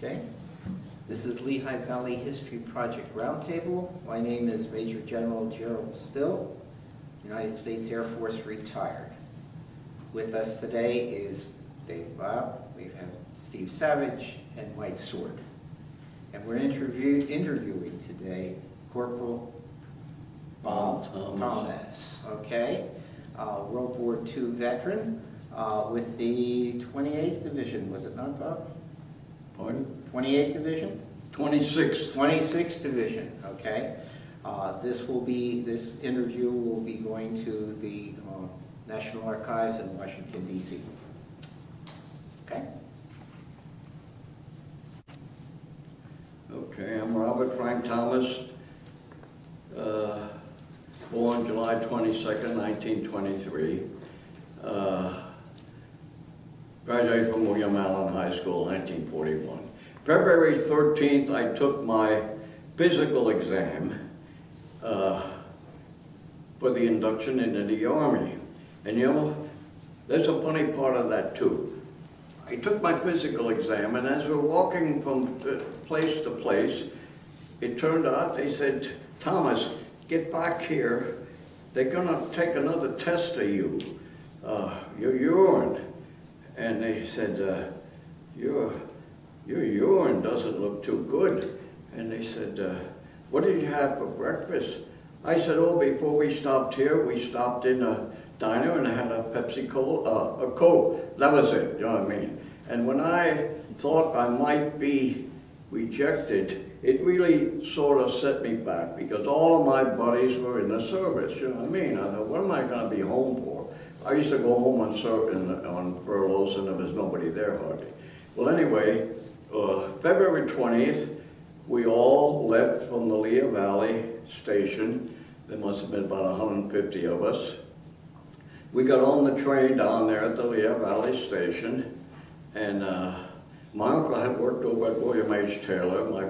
Okay. This is Lehigh Valley History Project Roundtable. My name is Major General Gerald Still, United States Air Force retired. With us today is Dave Bob, we have Steve Savage, and Mike Sword. And we're interviewing today Corporal Bob Thomas, okay? World War II veteran with the 28th Division, was it not, Bob? Pardon? 28th Division? 26th. 26th Division, okay. This interview will be going to the National Archives in Washington, D.C. Okay? Okay, I'm Robert Frank Thomas, born July 22nd, 1923. Graduated from William Allen High School, 1941. February 13th, I took my physical exam for the induction into the Army. And you know, there's a funny part of that too. I took my physical exam, and as we're walking from place to place, it turned out they said, "Thomas, get back here. They're gonna take another test of you, your urine." And they said, your urine doesn't look too good. And they said, "What did you have for breakfast?" I said, "Oh, before we stopped here, we stopped in a diner and had a Pepsi Cola, a Coke." That was it, you know what I mean? And when I thought I might be rejected, it really sort of set me back, because all of my buddies were in the service, you know what I mean? I thought, what am I going to be home for? I used to go home on furloughs, and there was nobody there hardly. Well, anyway, February 20th, we all left from the Lehigh Valley station. There must have been about 150 of us. We got on the train down there at the Lehigh Valley station, and my uncle had worked over at William H. Taylor, my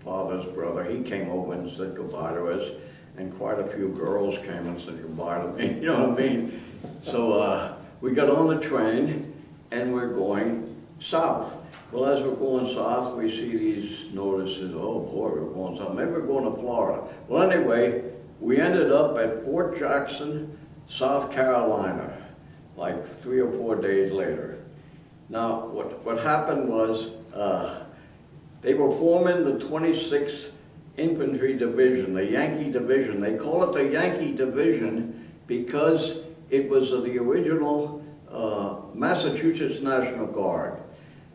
father's brother. He came over and said goodbye to us, and quite a few girls came and said goodbye to me, you know what I mean? So we got on the train, and we're going south. Well, as we're going south, we see these notices. Oh boy, we're going south. Maybe we're going to Florida. Well, anyway, we ended up at Fort Jackson, South Carolina, like 3 or 4 days later. Now, what happened was they were forming the 26th Infantry Division, the Yankee Division. They call it the Yankee Division because it was the original Massachusetts National Guard.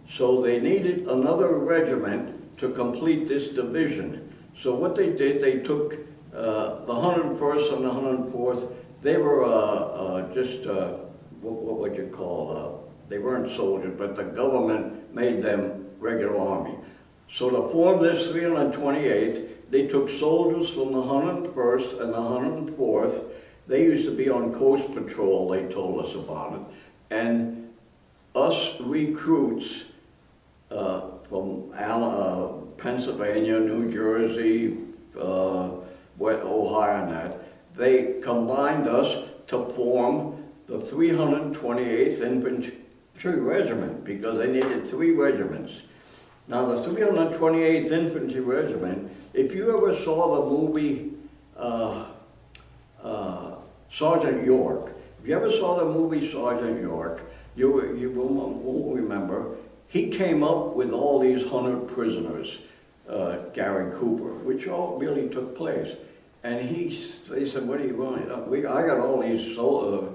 So they needed another regiment to complete this division. So what they did, they took the 101st and the 104th. They were what would you call, they weren't soldiers, but the government made them regular army. So to form this 328th, they took soldiers from the 101st and the 104th. They used to be on coast patrol, they told us about it. And us recruits from Pennsylvania, New Jersey, Ohio and that, they combined us to form the 328th Infantry Regiment, because they needed 3 regiments. Now the 328th Infantry Regiment, if you ever saw the movie Sergeant York, if you ever saw the movie Sergeant York, you won't remember, he came up with all these 100 prisoners, Gary Cooper, which all really took place. And they said, "What do you want? I got all these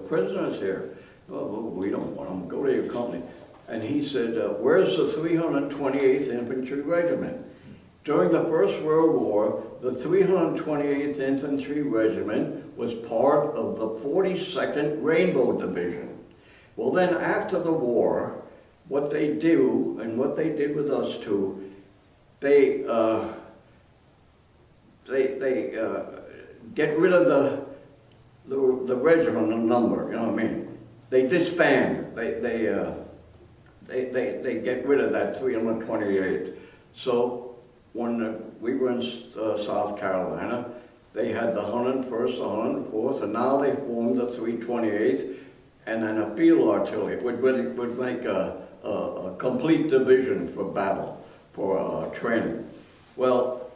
prisoners here." "Oh, well, we don't want them. Go to your company." And he said, "Where's the 328th Infantry Regiment?" During the First World War, the 328th Infantry Regiment was part of the 42nd Rainbow Division. Well, then after the war, what they do, and what they did with us too, they get rid of the regiment, the number, you know what I mean? They disband. They get rid of that 328th. So when we were in South Carolina, they had the 101st, the 104th, and now they formed the 328th, and then a field artillery would make a complete division for battle. training. Well,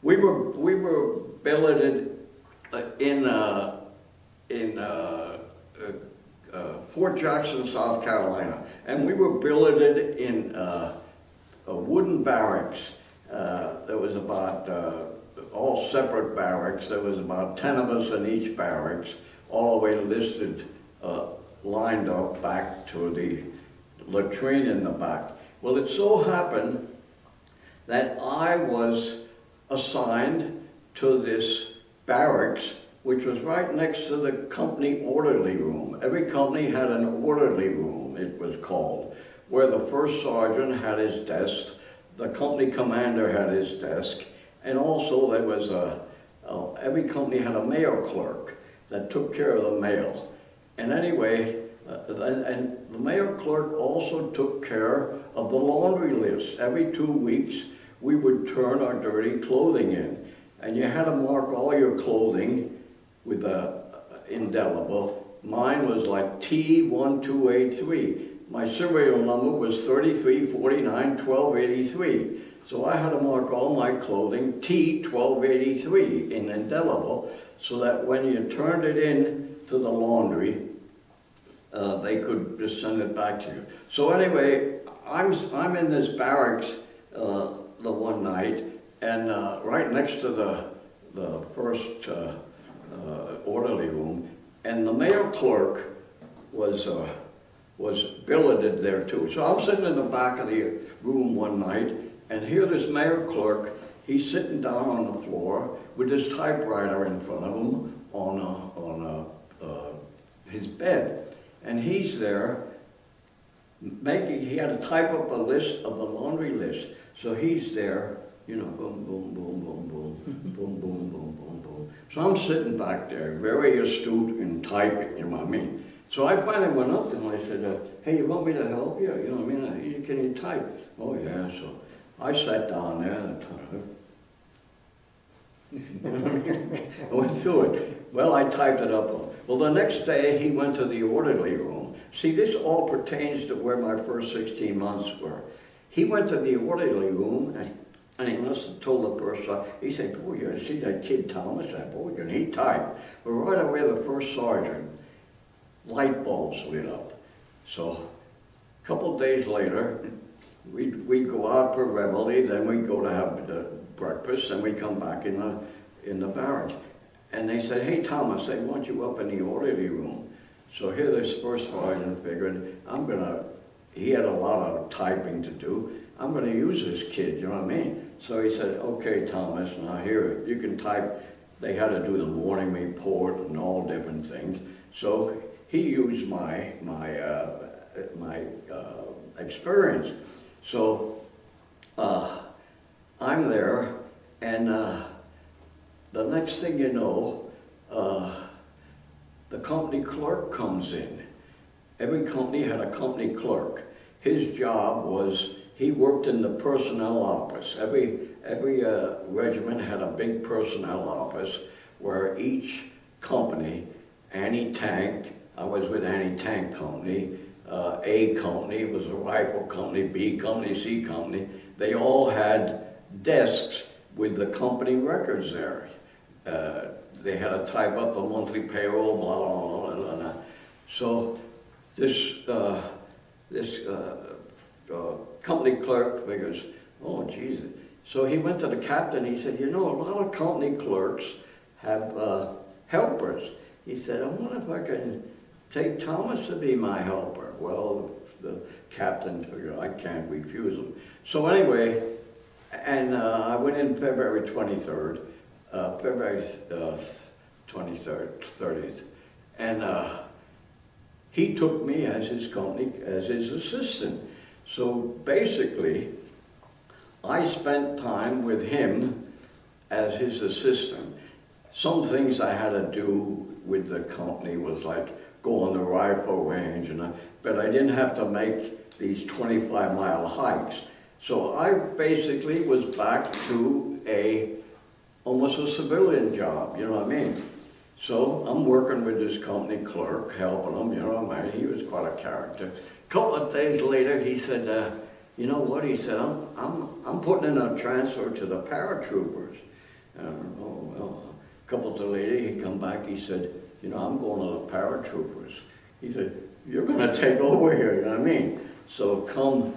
we were billeted in Fort Jackson, South Carolina, and we were billeted in a wooden barracks. There was about all separate barracks. There was about 10 of us in each barracks, all the way listed, lined up back to the latrine in the back. Well, it so happened that I was assigned to this barracks, which was right next to the company orderly room. Every company had an orderly room, it was called, where the first sergeant had his desk, the company commander had his desk, and also there was every company had a mail clerk that took care of the mail. And anyway, and the mail clerk also took care of the laundry list. Every 2 weeks, we would turn our dirty clothing in. And you had to mark all your clothing with a indelible. Mine was like T1283. My serial number was 3349-1283. So I had to mark all my clothing T1283 in indelible, so that when you turned it in to the laundry, they could just send it back to you. So anyway, I'm in this barracks the one night, and right next to the first orderly room, and the mail clerk was billeted there too. So I'm sitting in the back of the room one night, and here this mail clerk, he's sitting down on the floor with his typewriter in front of him on his bed. And he's there he had to type up a list of the laundry list. So he's there, you know, boom, boom, boom, boom, boom, boom, boom, boom, boom, boom. So I'm sitting back there, very astute in typing, you know what I mean? So I finally went up to him and I said, hey, you want me to help you? You know what I mean? Can you type? Oh yeah, so I sat down there and I went through it. Well, I typed it up. Well, the next day he went to the orderly room. See, this all pertains to where my first 16 months were. He went to the orderly room and he must have told the person, he said, boy, you see that kid Thomas? That boy, can he type? But right away, the first sergeant, light bulbs lit up. So a couple of days later, we'd go out for reveille, then we'd go to have the breakfast, and we'd come back in the barracks. And they said, hey Thomas, they want you up in the orderly room. So here this first sergeant figured, he had a lot of typing to do, I'm gonna use this kid, you know what I mean? So he said, okay Thomas, now here, you can type. They had to do the morning report and all different things. So he used my experience. So I'm there, and the next thing you know, the company clerk comes in. Every company had a company clerk. His job was, he worked in the personnel office. Every regiment had a big personnel office where each company, anti-tank, I was with anti-tank company, A company was a rifle company, B company, C company. They all had desks with the company records there. They had to type up the monthly payroll, blah, blah, blah, blah, blah. So this company clerk figures, oh, Jesus. So he went to the captain, he said, you know, a lot of company clerks have helpers. He said, I wonder if I can take Thomas to be my helper. Well, the captain figured, I can't refuse him. So anyway, and I went in February 23rd, February 23rd, 30th, and he took me as his company, as his assistant. So basically, I spent time with him as his assistant. Some things I had to do with the company was like go on the rifle range, but I didn't have to make these 25-mile hikes. So I basically was back to almost a civilian job, you know what I mean? So I'm working with this company clerk, helping him, you know what I mean? He was quite a character. A couple of days later, he said, you know what, he said, I'm putting in a transfer to the paratroopers. Oh, well, a couple days later, he come back, he said, you know, I'm going to the paratroopers. He said, you're going to take over here, you know what I mean? So come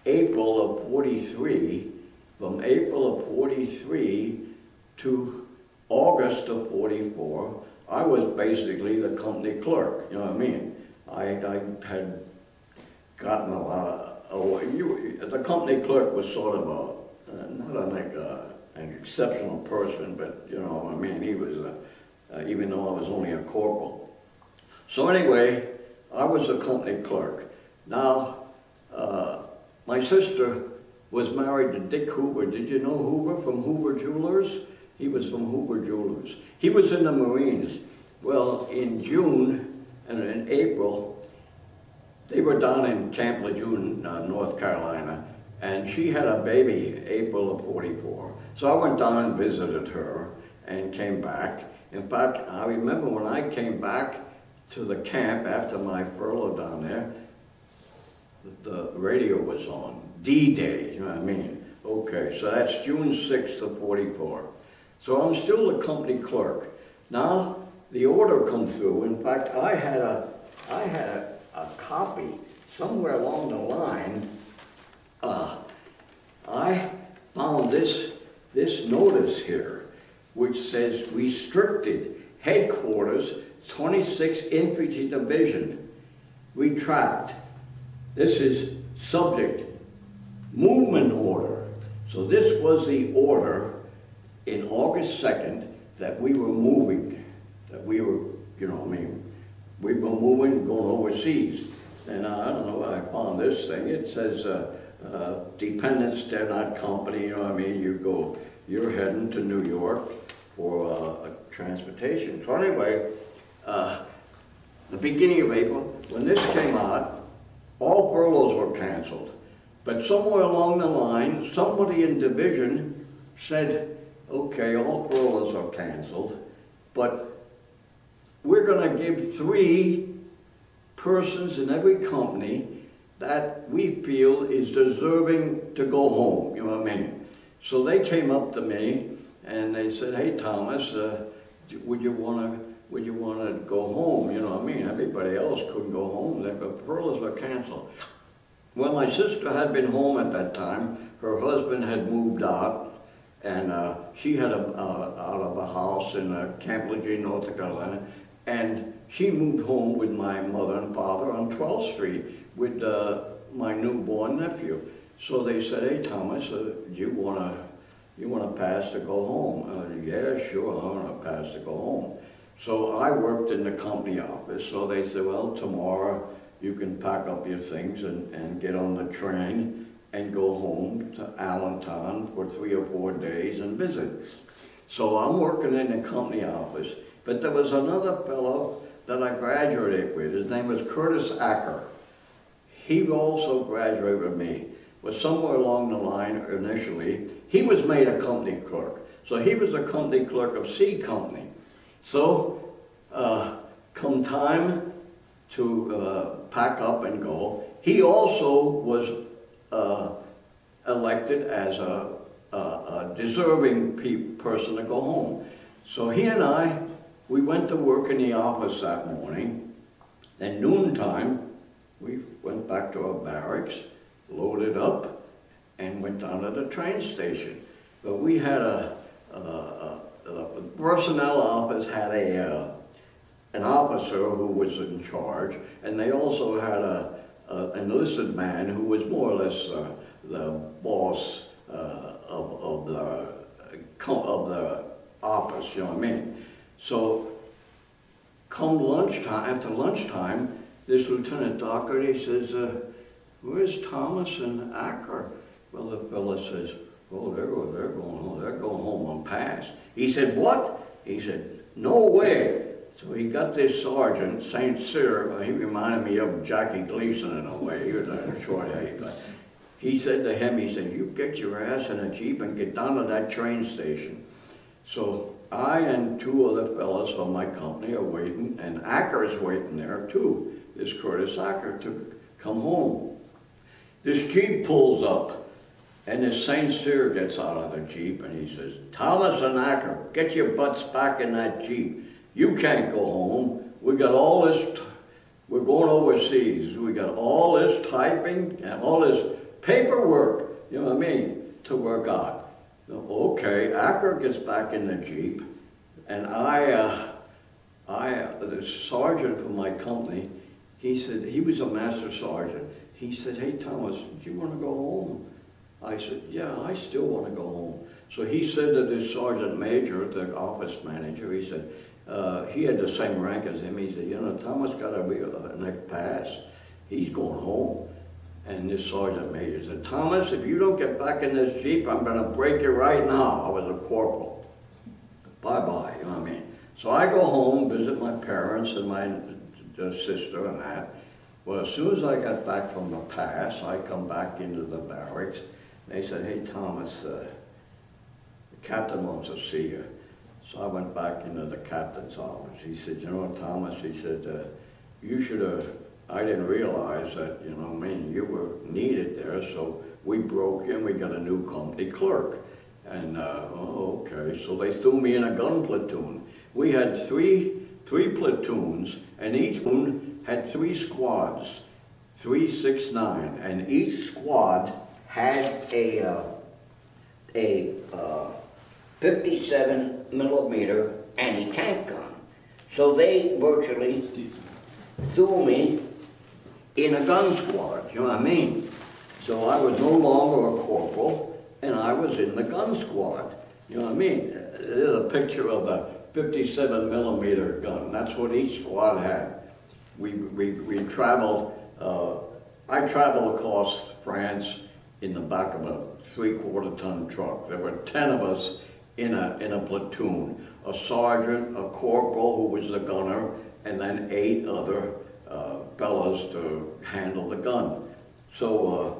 April of 43, from April of 43 to August of 44, I was basically the company clerk, you know what I mean? I had gotten a lot of, the company clerk was sort of not an exceptional person, but you know what I mean, he was, even though I was only a corporal. So anyway, I was a company clerk. Now, my sister was married to Dick Hoover. Did you know Hoover from Hoover Jewelers? He was from Hoover Jewelers. He was in the Marines. Well, in June and in April, they were down in Camp Lejeune, North Carolina, and she had a baby April of 44. So I went down and visited her and came back. In fact, I remember when I came back to the camp after my furlough down there, the radio was on, D-Day, you know what I mean? Okay, so that's June 6th of 44. So I'm still the company clerk. Now, the order come through. In fact, I had a copy somewhere along the line. I found this notice here, which says restricted headquarters, 26th Infantry Division, retract. This is subject, movement order. So this was the order in August 2nd that we were moving, that we were, you know what I mean, we were moving, going overseas. And I don't know, I found this thing. It says, Dependents Dare Not Company, you know what I mean? You're heading to New York for transportation. So anyway, the beginning of April, when this came out, all furloughs were canceled. But somewhere along the line, somebody in division said, okay, all furloughs are canceled, but we're going to give 3 persons in every company that we feel is deserving to go home, you know what I mean? So they came up to me and they said, hey Thomas, would you want to go home, you know what I mean? Everybody else couldn't go home, the furloughs were canceled. Well, my sister had been home at that time. Her husband had moved out, and she had out of a house in Camp Lejeune, North Carolina, and she moved home with my mother and father on 12th Street with my newborn nephew. So they said, hey Thomas, you wanna pass to go home? Yeah, sure, I wanna pass to go home. So I worked in the company office, so they said, well, tomorrow you can pack up your things and get on the train and go home to Allentown for 3 or 4 days and visit. So I'm working in the company office, but there was another fellow that I graduated with. His name was Curtis Acker. He also graduated with me, but somewhere along the line initially, he was made a company clerk. So he was a company clerk of C Company. So come time to pack up and go, he also was elected as a deserving person to go home. So he and we went to work in the office that morning. Then noontime, we went back to our barracks, loaded up, and went down to the train station. But we had the personnel office had an officer who was in charge, and they also had an enlisted man who was more or less the boss of the office, you know what I mean? So come lunchtime, after lunchtime, this Lieutenant Doherty says, where's Thomas and Acker? Well, the fella says, oh, they're going home on pass. He said, what? He said, no way. So he got this sergeant, St. Cyr, he reminded me of Jackie Gleason in a way. He was a short head. He said to him, he said, you get your ass in a Jeep and get down to that train station. So I and 2 other fellows from my company are waiting, and Acker's waiting there too. This Curtis Acker to come home. This Jeep pulls up, and this St. Cyr gets out of the Jeep, and he says, Thomas and Acker, get your butts back in that Jeep. You can't go home. We got all this, we're going overseas. We got all this typing and all this paperwork, you know what I mean, to work out. So, okay, Acker gets back in the Jeep, and the sergeant from my company, he said, he was a master sergeant. He said, hey Thomas, do you want to go home? I said, yeah, I still want to go home. So he said to this sergeant major, the office manager, he said, he had the same rank as him. He said, you know, Thomas got a next pass. He's going home. And this sergeant major said, Thomas, if you don't get back in this Jeep, I'm going to break you right now. I was a corporal. Bye-bye, you know what I mean? So I go home, visit my parents and my sister and that. Well, as soon as I got back from the pass, I come back into the barracks. They said, hey, Thomas, the captain wants to see you. So I went back into the captain's office. He said, you know, Thomas, he said, you should have, I didn't realize that, you know what I mean, you were needed there, so we broke in, we got a new company clerk. And, oh, okay, so they threw me in a gun platoon. We had three platoons, and each platoon had 3 squads, 3, 6, 9, and each squad had a 57 millimeter anti-tank gun. So they virtually threw me in a gun squad, you know what I mean? So I was no longer a corporal, and I was in the gun squad, you know what I mean? There's a picture of the 57 millimeter gun. That's what each squad had. We traveled, I traveled across France in the back of a 3/4 ton truck. There were 10 of us in a platoon. A sergeant, a corporal who was the gunner, and then 8 other fellows to handle the gun. So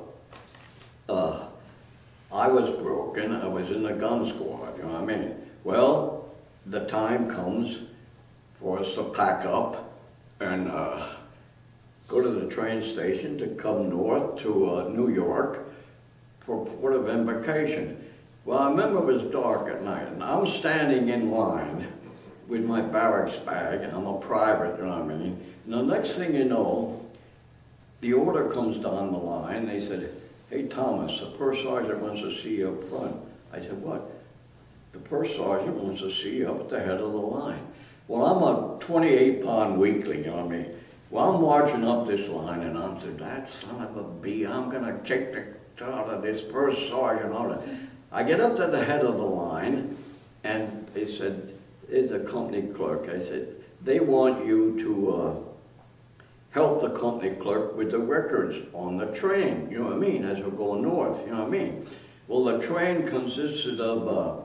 I was broken, I was in the gun squad, you know what I mean? Well, the time comes for us to pack up and go to the train station to come north to New York for port of embarkation. Well, I remember it was dark at night, and I'm standing in line with my barracks bag. I'm a private, you know what I mean? And the next thing you know, the order comes down the line. They said, hey, Thomas, the first sergeant wants to see you up front. I said, what? The first sergeant wants to see you up at the head of the line. Well, I'm a 28-pound weakling, you know what I mean? Well, I'm marching up this line, and I'm saying, that son of a bee, I'm going to kick the out of this first sergeant out of. I get up to the head of the line, and they said, it's a company clerk. I said, they want you to help the company clerk with the records on the train, you know what I mean, as we're going north, you know what I mean? Well, the train consisted of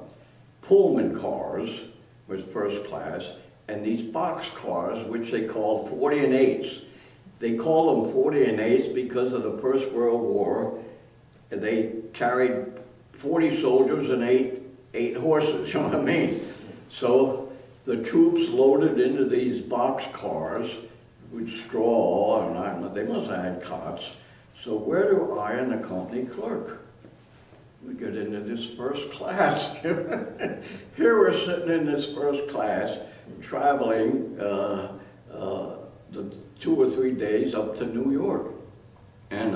Pullman cars, was first class, and these box cars, which they called 40 and 8s. They called them 40 and 8s because of the First World War. They carried 40 soldiers and eight horses, you know what I mean? So the troops loaded into these box cars with straw, and they must have had cots. So where do I and the company clerk? We get into this first class. Here we're sitting in this first class, traveling the 2 or 3 days up to New York. And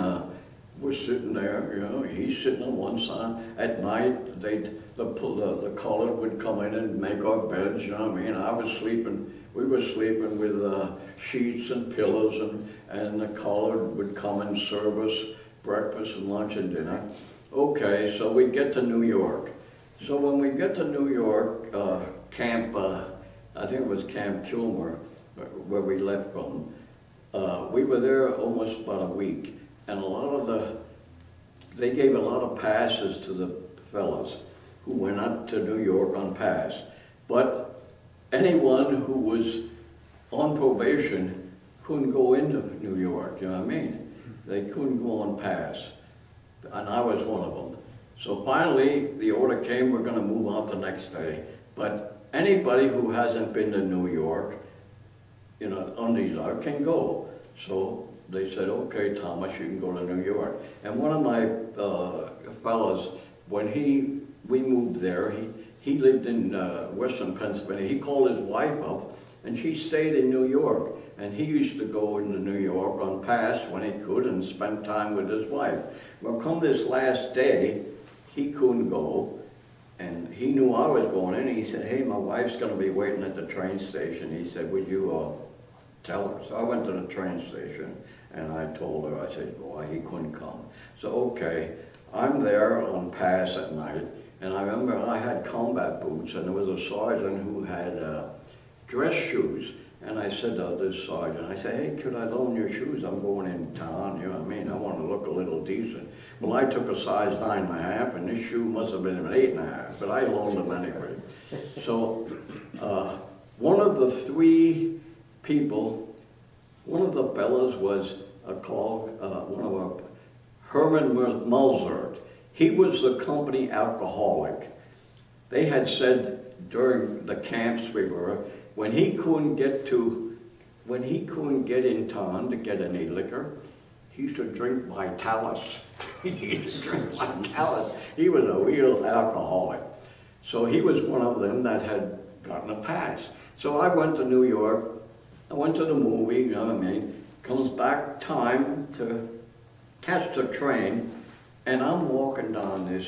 we're sitting there, you know, he's sitting on one side. At night, the colored would come in and make our beds, you know what I mean? We were sleeping with sheets and pillows, and the colored would come and serve us breakfast and lunch and dinner. Okay, so we get to New York. So when we get to New York, Camp, I think it was Camp Kilmer, where we left from, we were there almost about a week. And they gave a lot of passes to the fellows who went up to New York on pass. But anyone who was on probation couldn't go into New York, you know what I mean? They couldn't go on pass. And I was one of them. So finally, the order came, we're going to move out the next day. But anybody who hasn't been to New York, you know, undesired, can go. So they said, okay, Thomas, you can go to New York. And one of my fellows, when we moved there, he lived in Western Pennsylvania. He called his wife up, and she stayed in New York. And he used to go into New York on pass when he could and spend time with his wife. Well, come this last day, he couldn't go, and he knew I was going in. He said, hey, my wife's going to be waiting at the train station. He said, would you tell her? So I went to the train station, and I told her, I said, why he couldn't come. So, okay, I'm there on pass at night, and I remember I had combat boots, and there was a sergeant who had dress shoes. And I said to this sergeant, I said, hey, could I loan your shoes? I'm going in town, you know what I mean? I want to look a little decent. Well, I took a size 9.5, and this shoe must have been an 8.5, but I loaned them anyway. So one of the three people, one of the fellows was called Herman Mulzert. He was the company alcoholic. They had said during the camps we were, when he couldn't get in town to get any liquor, he used to drink Vitalis. He used to drink Vitalis. He was a real alcoholic. So he was one of them that had gotten a pass. So I went to New York. I went to the movie, you know what I mean? Comes back time to catch the train, and I'm walking down this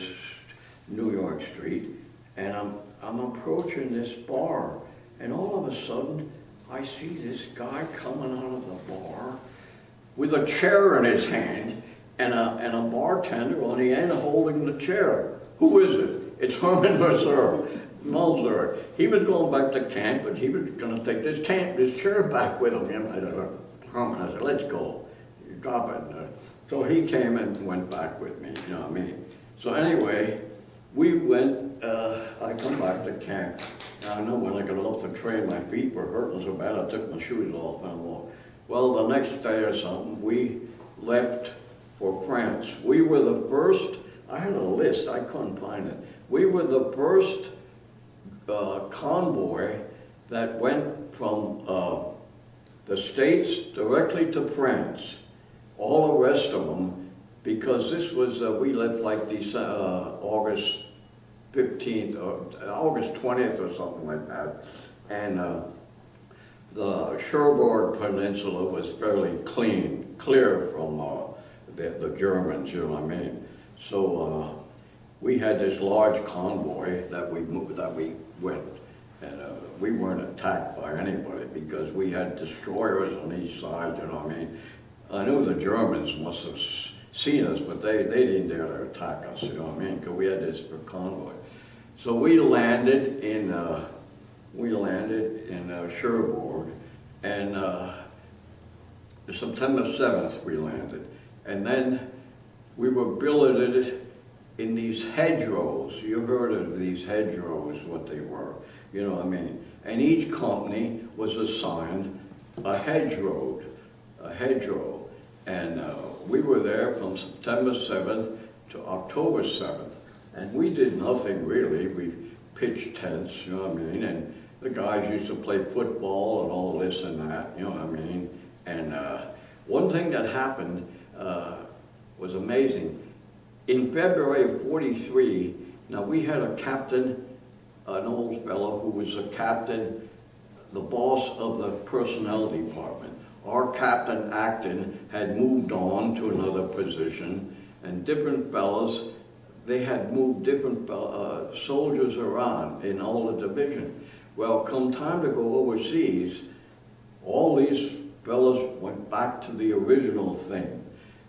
New York street, and I'm approaching this bar. And all of a sudden, I see this guy coming out of the bar with a chair in his hand and a bartender on the end holding the chair. Who is it? It's Herman Mulzer. He was going back to camp, but he was going to take this chair back with him. And I said, Herman, I said, let's go. You drop it. So he came and went back with me, you know what I mean? So anyway, we went, I come back to camp. I know when I got off the train, my feet were hurting so bad, I took my shoes off and walked. Well, the next day or something, we left for France. We were the first, I had a list, I couldn't find it. We were the first convoy that went from the States directly to France. All the rest of them, because this was, we left like August 15th or August 20th or something like that, and the Cherbourg Peninsula was fairly clear from the Germans, you know what I mean? So we had this large convoy that we went, and we weren't attacked by anybody because we had destroyers on each side, you know what I mean? I knew the Germans must have seen us, but they didn't dare to attack us, you know what I mean? Because we had this convoy. So we landed in Cherbourg, and September 7th we landed. And then we were billeted in these hedgerows. You heard of these hedgerows, what they were, you know what I mean? And each company was assigned a hedgerow. And we were there from September 7th to October 7th. And we did nothing really. We pitched tents, you know what I mean? And the guys used to play football and all this and that, you know what I mean? And one thing that happened was amazing. In February of '43, now we had a captain, an old fellow who was a captain, the boss of the personnel department. Our Captain Acton had moved on to another position, and different fellows, they had moved different soldiers around in all the division. Well, come time to go overseas, all these fellows went back to the original thing.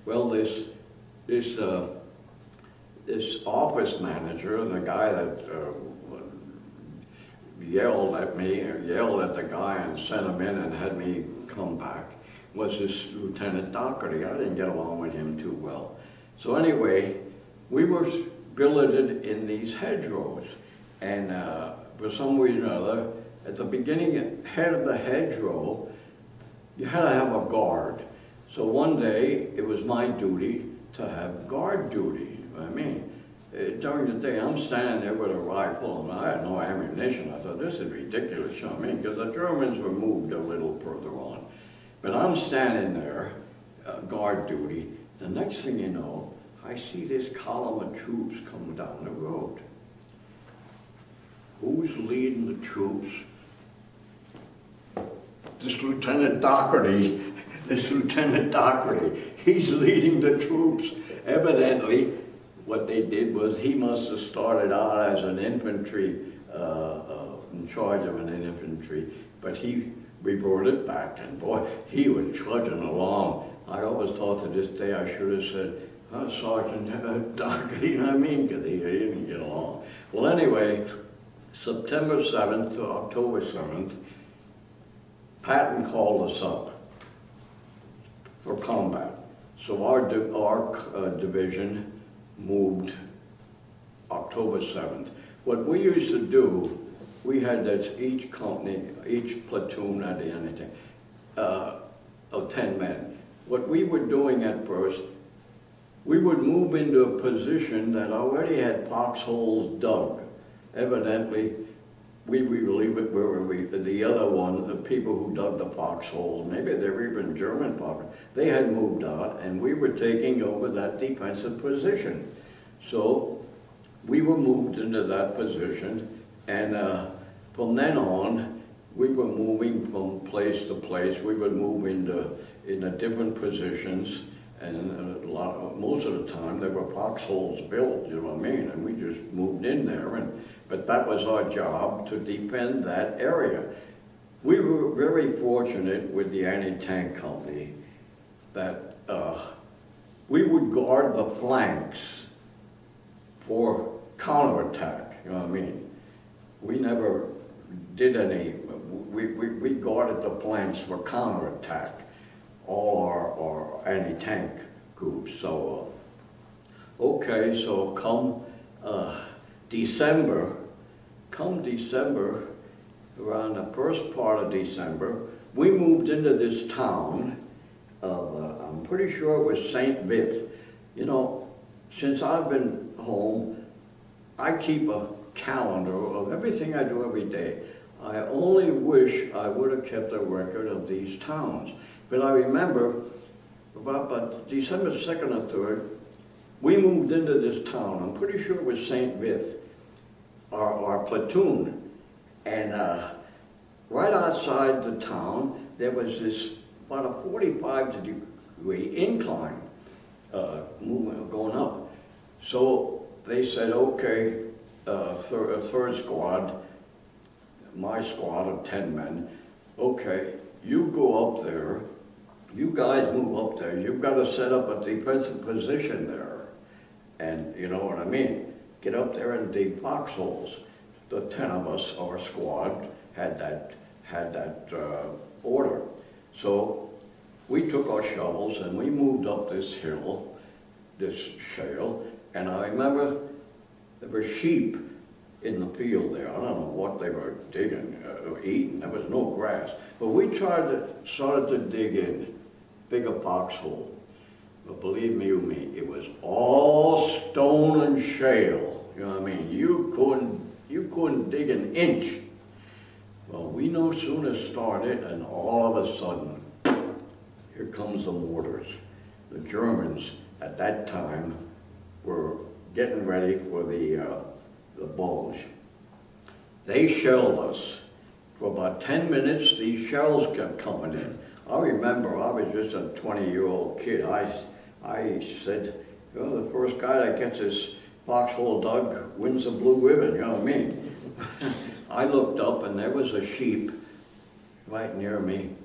Well, this office manager, the guy that yelled at me, or yelled at the guy and sent him in and had me come back, was this Lieutenant Doherty. I didn't get along with him too well. So anyway, we were billeted in these hedgerows, and for some reason or other, at the beginning, head of the hedgerow, you had to have a guard. So one day, it was my duty to have guard duty, you know what I mean? During the day, I'm standing there with a rifle, and I had no ammunition. I thought, this is ridiculous, you know what I mean? Because the Germans were moved a little further on. But I'm standing there, guard duty. The next thing you know, I see this column of troops coming down the road. Who's leading the troops? This Lieutenant Doherty. This Lieutenant Doherty. He's leading the troops. Evidently, what they did was he must have started out as an infantry, in charge of an infantry, but he reverted back, and boy, he was trudging along. I always thought to this day I should have said, Sergeant Doherty, you know what I mean? Because he didn't get along. Well, anyway, September 7th to October 7th, Patton called us up for combat. So our division moved October 7th. What we used to do, we had that each company, each platoon had anything, of 10 men. What we were doing at first, we would move into a position that already had foxholes dug. Evidently, we leave it where the other one, the people who dug the foxholes, maybe they were even German foxholes, they had moved out, and we were taking over that defensive position. So we were moved into that position, and from then on, we were moving from place to place. We would move into different positions, and most of the time there were foxholes built, you know what I mean? And we just moved in there, but that was our job, to defend that area. We were very fortunate with the anti-tank company that we would guard the flanks for counterattack, you know what I mean? We never did any, we guarded the flanks for counterattack, all our anti-tank groups. So, okay, so come December, around the first part of December, we moved into this town of, I'm pretty sure it was St. Vith. You know, since I've been home, I keep a calendar of everything I do every day. I only wish I would have kept a record of these towns. But I remember about December 2nd or 3rd, we moved into this town. I'm pretty sure it was St. Vith, our platoon. And right outside the town, there was this about a 45-degree incline movement going up. So they said, okay, third squad, my squad of 10 men, okay, you go up there, you guys move up there, you've got to set up a defensive position there. And you know what I mean? Get up there and dig foxholes. The 10 of us, our squad, had that order. So we took our shovels and we moved up this hill, this shale, and I remember there were sheep in the field there. I don't know what they were digging, eating. There was no grass. But we started to dig in, big a foxhole. But believe me, it was all stone and shale. You know what I mean? You couldn't dig an inch. Well, we no sooner started, and all of a sudden, here comes the mortars. The Germans at that time were getting ready for the Bulge. They shelled us. For about 10 minutes, these shells kept coming in. I remember I was just a 20-year-old kid. I said, well, the first guy that gets his foxhole dug wins a blue ribbon, you know what I mean? I looked up and there was a sheep right near me.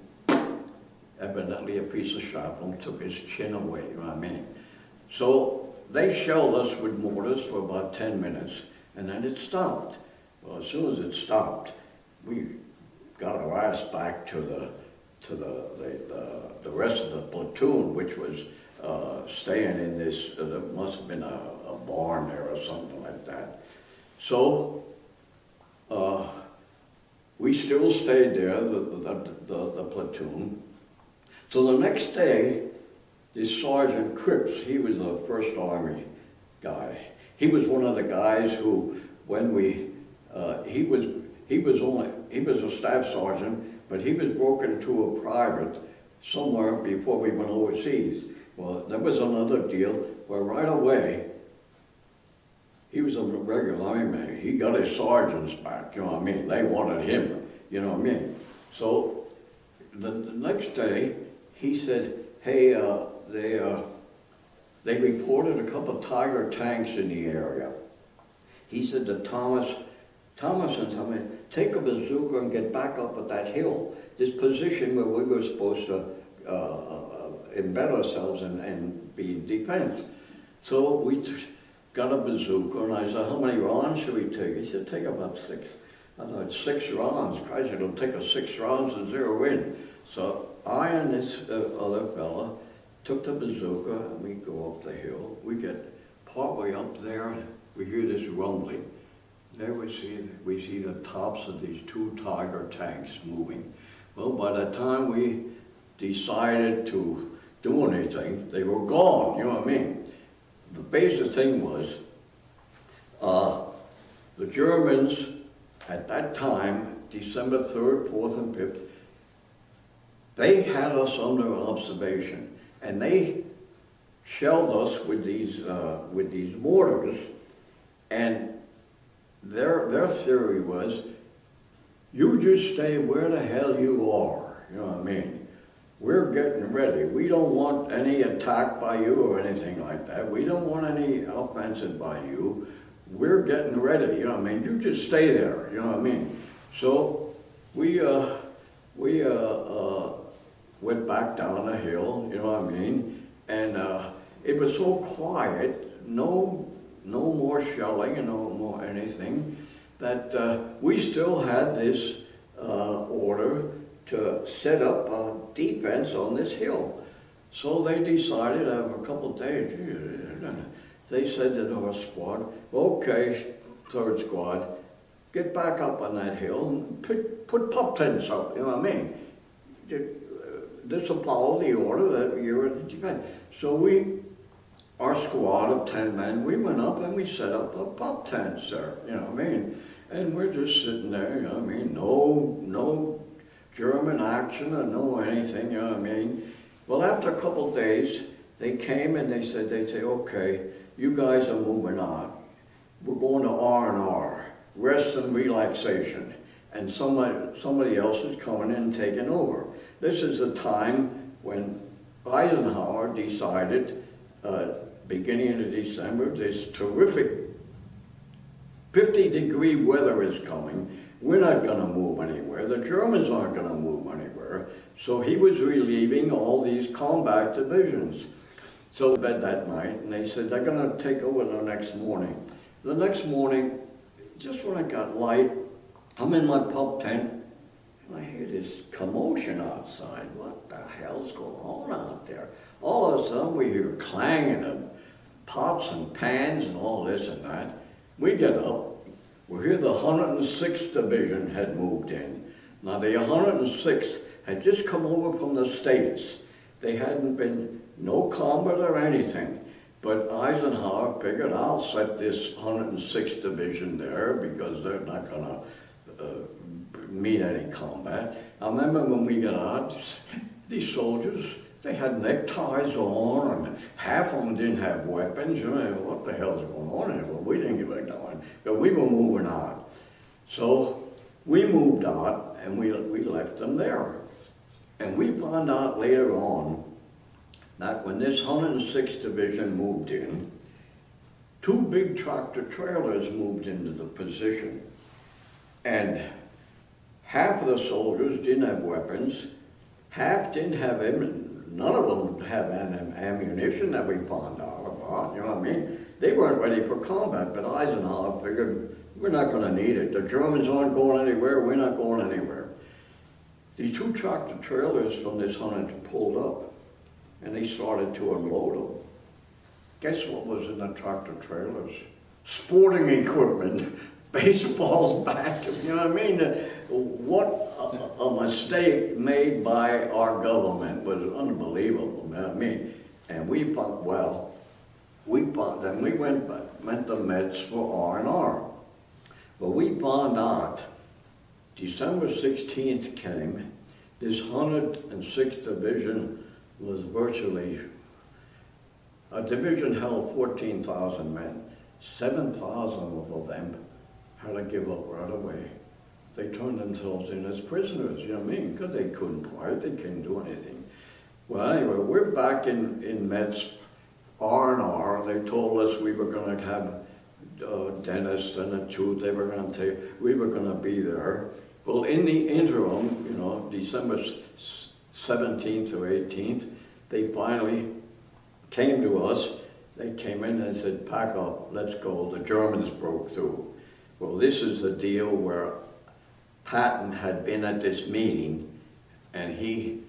Evidently a piece of shrapnel took his chin away, you know what I mean? So they shelled us with mortars for about 10 minutes, and then it stopped. Well, as soon as it stopped, we got our ass back to the rest of the platoon, which was staying in this, there must have been a barn there or something like that. So we still stayed there, the platoon. So the next day, this Sergeant Cripps, he was a First Army guy. He was one of the guys who, when he was a staff sergeant, but he was broken to a private somewhere before we went overseas. Well, there was another deal where right away, he was a regular Army man. He got his sergeants back, you know what I mean? They wanted him, you know what I mean? So the next day, he said, hey, they reported a couple of Tiger tanks in the area. He said to Thomas and somebody, take a bazooka and get back up at that hill, this position where we were supposed to embed ourselves and be in defense. So we got a bazooka, and I said, how many rounds should we take? He said, take about 6. I thought, 6 rounds? Christ, it'll take us 6 rounds to zero in. So I and this other fella took the bazooka, and we go up the hill. We get partway up there, and we hear this rumbling. There we see the tops of these 2 Tiger tanks moving. Well, by the time we decided to do anything, they were gone, you know what I mean? The basic thing was, the Germans at that time, December 3rd, 4th, and 5th, they had us under observation, and they shelled us with these mortars, and their theory was, you just stay where the hell you are, you know what I mean? We're getting ready. We don't want any attack by you or anything like that. We don't want any offensive by you. We're getting ready, you know what I mean? You just stay there, you know what I mean? So we went back down the hill, you know what I mean? And it was so quiet, no more shelling and no more anything, that we still had this order to set up a defense on this hill. So they decided after a couple of days, they said to our squad, okay, 3rd squad, get back up on that hill and put pop tents up, you know what I mean? This will follow the order that you're in the defense. So our squad of 10 men, we went up and we set up a pop tents there, you know what I mean? And we're just sitting there, you know what I mean? No German action or no anything, you know what I mean? Well, after a couple of days, they came and they'd say, okay, you guys are moving on. We're going to R&R, rest and relaxation. And somebody else is coming in and taking over. This is the time when Eisenhower decided, beginning of December, this terrific 50-degree weather is coming. We're not going to move anywhere. The Germans aren't going to move anywhere. So he was relieving all these combat divisions. So bed that night, and they said they're going to take over the next morning. The next morning, just when I got light, I'm in my pub tent, and I hear this commotion outside. What the hell's going on out there? All of a sudden, we hear clanging of pots and pans and all this and that. We get up. We hear the 106th Division had moved in. Now, the 106th had just come over from the States. They hadn't been no combat or anything. But Eisenhower figured, I'll set this 106th Division there because they're not going to meet any combat. I remember when we got out, these soldiers, they had neckties on, and half of them didn't have weapons. You know, what the hell's going on here? Well, we didn't give a darn, but we were moving on. So we moved out, and we left them there. And we found out later on that when this 106th Division moved in, 2 big tractor trailers moved into the position. And half of the soldiers didn't have weapons, half didn't have none of them had ammunition that we found out about, you know what I mean? They weren't ready for combat, but Eisenhower figured, we're not going to need it. The Germans aren't going anywhere, we're not going anywhere. These 2 tractor trailers from this 100 pulled up, and they started to unload them. Guess what was in the tractor trailers? Sporting equipment, baseballs, bats, you know what I mean? What a mistake made by our government was unbelievable, you know what I mean? And we thought, well, then we went to Mets for R&R. But we found out December 16th came, This 106th Division was virtually, a division held 14,000 men. 7,000 of them had to give up right away. They turned themselves in as prisoners, you know what I mean? Because they couldn't fight, they couldn't do anything. Well, anyway, we're back in Metz, R&R. They told us we were going to have dentists and the truth. They were going to say we were going to be there. Well, in the interim, you know, December 17th or 18th, they finally came to us. They came in and said, pack up, let's go. The Germans broke through. Well, this is the deal where Patton had been at this meeting, and he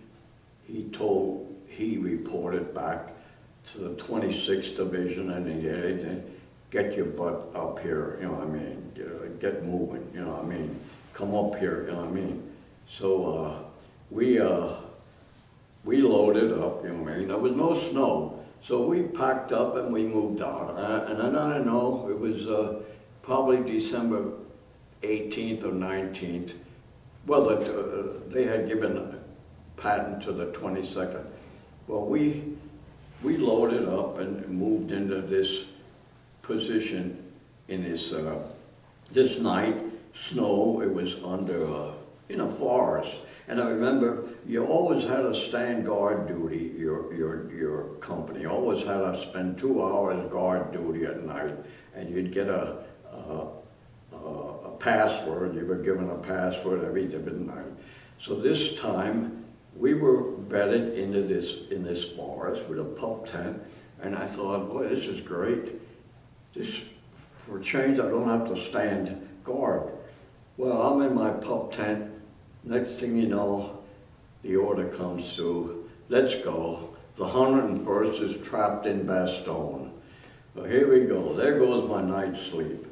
reported back to the 26th Division, and he said, get your butt up here, you know what I mean, get moving, you know what I mean, come up here, you know what I mean. So we loaded up, you know what I mean, there was no snow, so we packed up and we moved out. And I don't know, it was probably December 18th or 19th. Well, they had given a patent to the 22nd. Well, we loaded up and moved into this position in this night, snow. It was under in a forest, and I remember you always had to stand guard duty. Your company always had to spend 2 hours guard duty at night, and you'd get a password. You were given a password every night. So this time we were bedded in this forest with a pup tent, and I thought, boy, this is great. This, for a change, I don't have to stand guard. Well, I'm in my pup tent. Next thing you know, the order comes through. Let's go. The 101st is trapped in Bastogne. Well, here we go. There goes my night's sleep.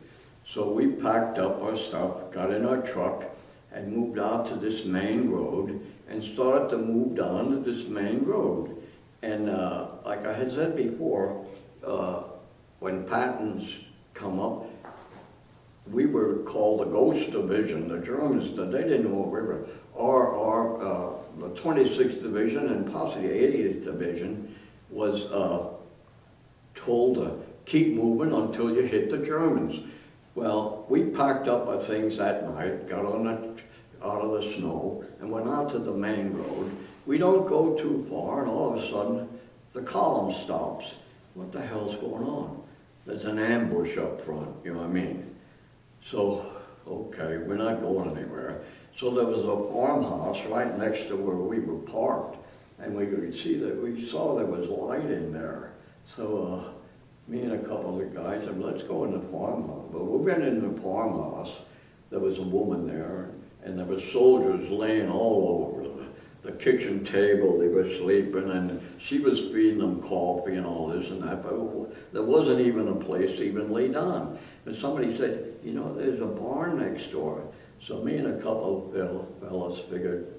So we packed up our stuff, got in our truck, and moved out to this main road and started to move down to this main road. And like I had said before, when Pattons come up, we were called the Ghost Division. The Germans, they didn't know what we were. The 26th Division and possibly the 80th Division was told to keep moving until you hit the Germans. Well, we packed up our things that night, got on out of the snow, and went out to the main road. We don't go too far, and all of a sudden, the column stops. What the hell's going on? There's an ambush up front, you know what I mean? So, okay, we're not going anywhere. So there was a farmhouse right next to where we were parked, and we saw there was light in there. So me and a couple of the guys said, let's go in the farmhouse. But we went in the farmhouse. There was a woman there, and there were soldiers laying all over the kitchen table. They were sleeping, and she was feeding them coffee and all this and that, but there wasn't even a place to even lay down. And somebody said, you know, there's a barn next door. So me and a couple of fellas figured,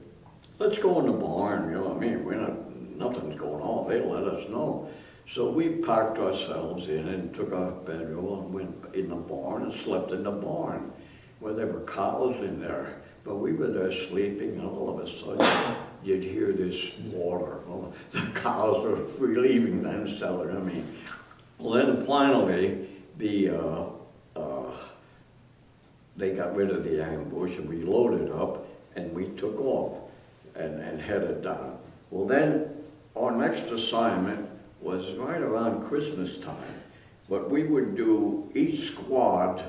let's go in the barn, you know what I mean? Nothing's going on, they'll let us know. So we packed ourselves in and took our bedroll and went in the barn and slept in the barn, where there were cows in there. But we were there sleeping, and all of a sudden, you'd hear this water. Well, the cows were relieving themselves, I mean. Well, then finally, they got rid of the ambush, and we loaded up, and we took off and headed down. Well, then, our next assignment was right around Christmas time. What we would do, each squad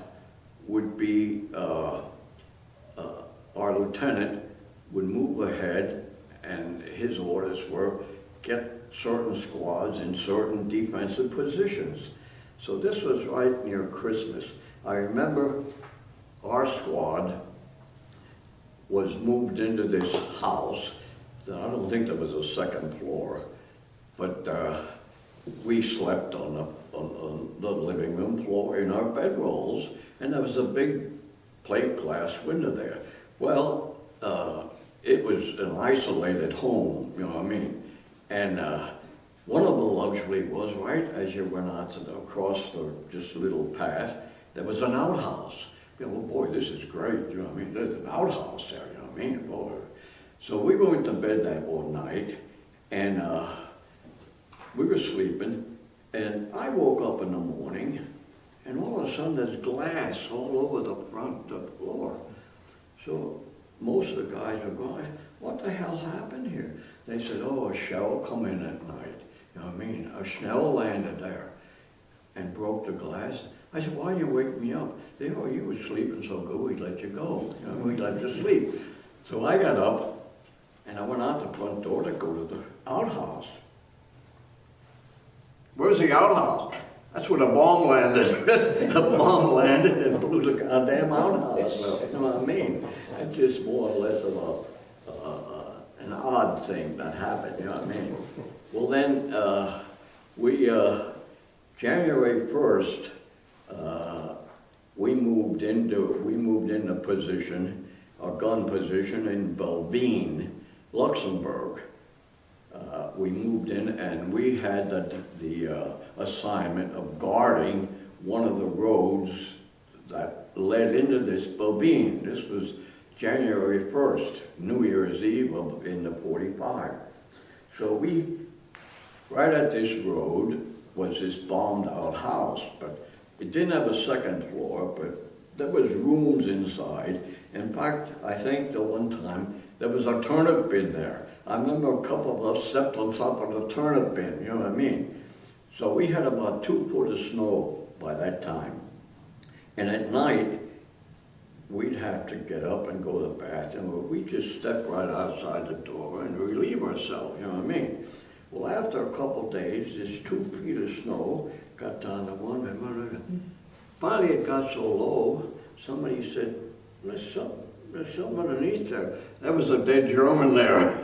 would be, our lieutenant would move ahead, and his orders were get certain squads in certain defensive positions. So this was right near Christmas. I remember our squad was moved into this house. I don't think there was a second floor, but we slept on the living room floor in our bedrolls, and there was a big plate glass window there. Well, it was an isolated home, you know what I mean? And one of the luxury was right as you went out across this little path, there was an outhouse. You know, well, boy, this is great, you know what I mean? There's an outhouse there, you know what I mean? Boy. So we went to bed that one night, and we were sleeping, and I woke up in the morning, and all of a sudden there's glass all over the floor. So most of the guys are going, what the hell happened here? They said, oh, a shell come in at night. You know what I mean? A shell landed there and broke the glass. I said, why you wake me up? They said, oh, you were sleeping so good, we'd let you go. You know, we'd let you sleep. So I got up, and I went out the front door to go to the outhouse. Where's the outhouse? That's where the bomb landed. The bomb landed and blew the goddamn outhouse up. You know what I mean? That's just more or less of an odd thing that happened. You know what I mean? Well, then January 1st, we moved into position, a gun position in Belvine, Luxembourg. We moved in, and we had the assignment of guarding one of the roads that led into this Belvine. This was January 1st, New Year's Eve in the 45. So right at this road was this bombed out house, but it didn't have a second floor, but there was rooms inside. In fact, I think the one time there was a turnip bin there. I remember a couple of us stepped on top of the turnip bin, you know what I mean? So we had about 2 foot of snow by that time. And at night, we'd have to get up and go to the bathroom. We'd just step right outside the door and relieve ourselves, you know what I mean? Well, after a couple of days, this 2 feet of snow got down to 1. Finally, it got so low, somebody said, there's something underneath there. That was a dead German there.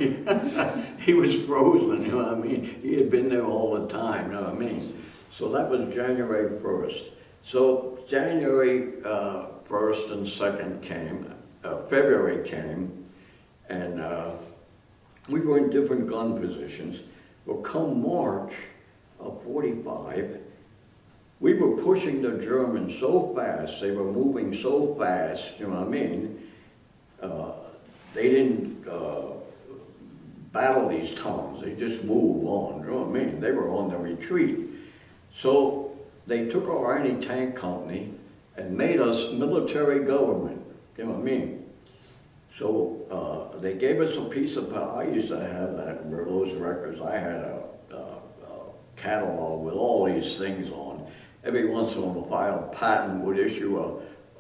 He was frozen, you know what I mean? He had been there all the time, you know what I mean? So that was January 1st. So January 1st and 2nd came, February came, and we were in different gun positions. Well, come March of 45, we were pushing the Germans so fast, they were moving so fast, you know what I mean? They didn't battle these towns, they just moved on, you know what I mean? They were on the retreat. So they took our anti-tank company and made us military government, you know what I mean? So they gave us a piece of, I used to have those records. I had a catalog with all these things on. Every once in a while, Patton would issue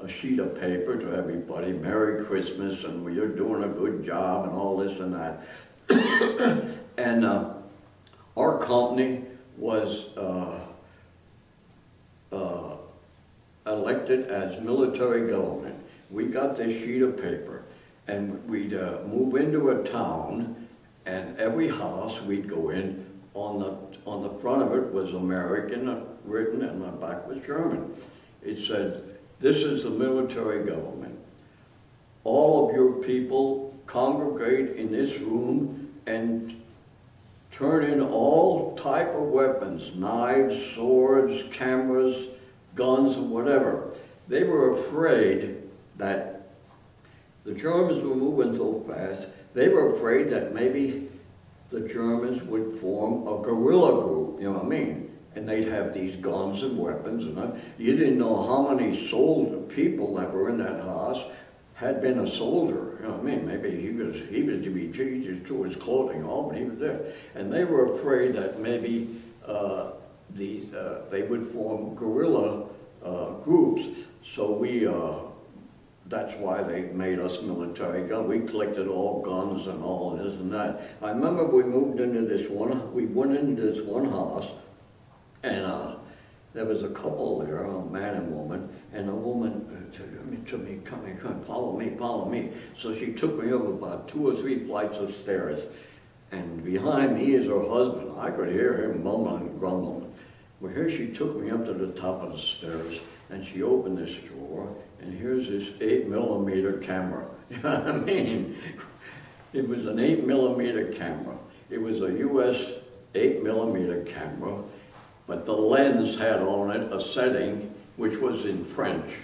a sheet of paper to everybody, Merry Christmas, and you're doing a good job, and all this and that. And our company was elected as military government. We got this sheet of paper, and we'd move into a town, and every house we'd go in, on the front of it was American written, and the back was German. It said, this is the military government. All of your people congregate in this room and turn in all type of weapons, knives, swords, cameras, guns, and whatever. They were afraid that the Germans were moving so fast, they were afraid that maybe the Germans would form a guerrilla group, you know what I mean? And they'd have these guns and weapons, and you didn't know how many people that were in that house had been a soldier, you know what I mean? Maybe he was to be Jesus to his clothing all, but he was there. And they were afraid that maybe they would form guerrilla groups. So that's why they made us military gun. We collected all guns and all this and that. I remember we went into this one house, and there was a couple there, a man and woman, and the woman said to me, come here, follow me. So she took me up about 2 or 3 flights of stairs, and behind me is her husband. I could hear him mumbling and grumbling. Well, here she took me up to the top of the stairs, and she opened this drawer, and here's this 8mm camera. You know what I mean? It was an 8mm camera. It was a US 8mm camera, but the lens had on it a setting which was in French.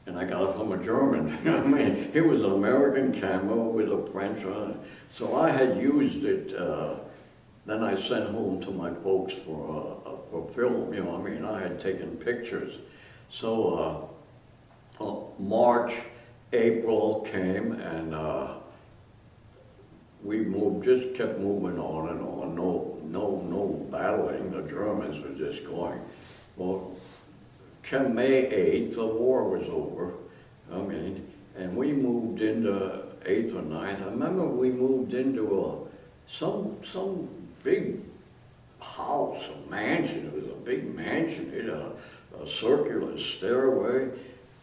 and I got it from a German. I mean, it was an American camera with a French on it. So I had used it, then I sent home to my folks for film, you know, I mean, I had taken pictures. So March, April came, and we moved, just kept moving on and on. No battling. The Germans were just going. Well, come May 8th, the war was over. I mean, and we moved into 8th or 9th. I remember we moved into some big house, a mansion. It was a big mansion. It had a circular stairway,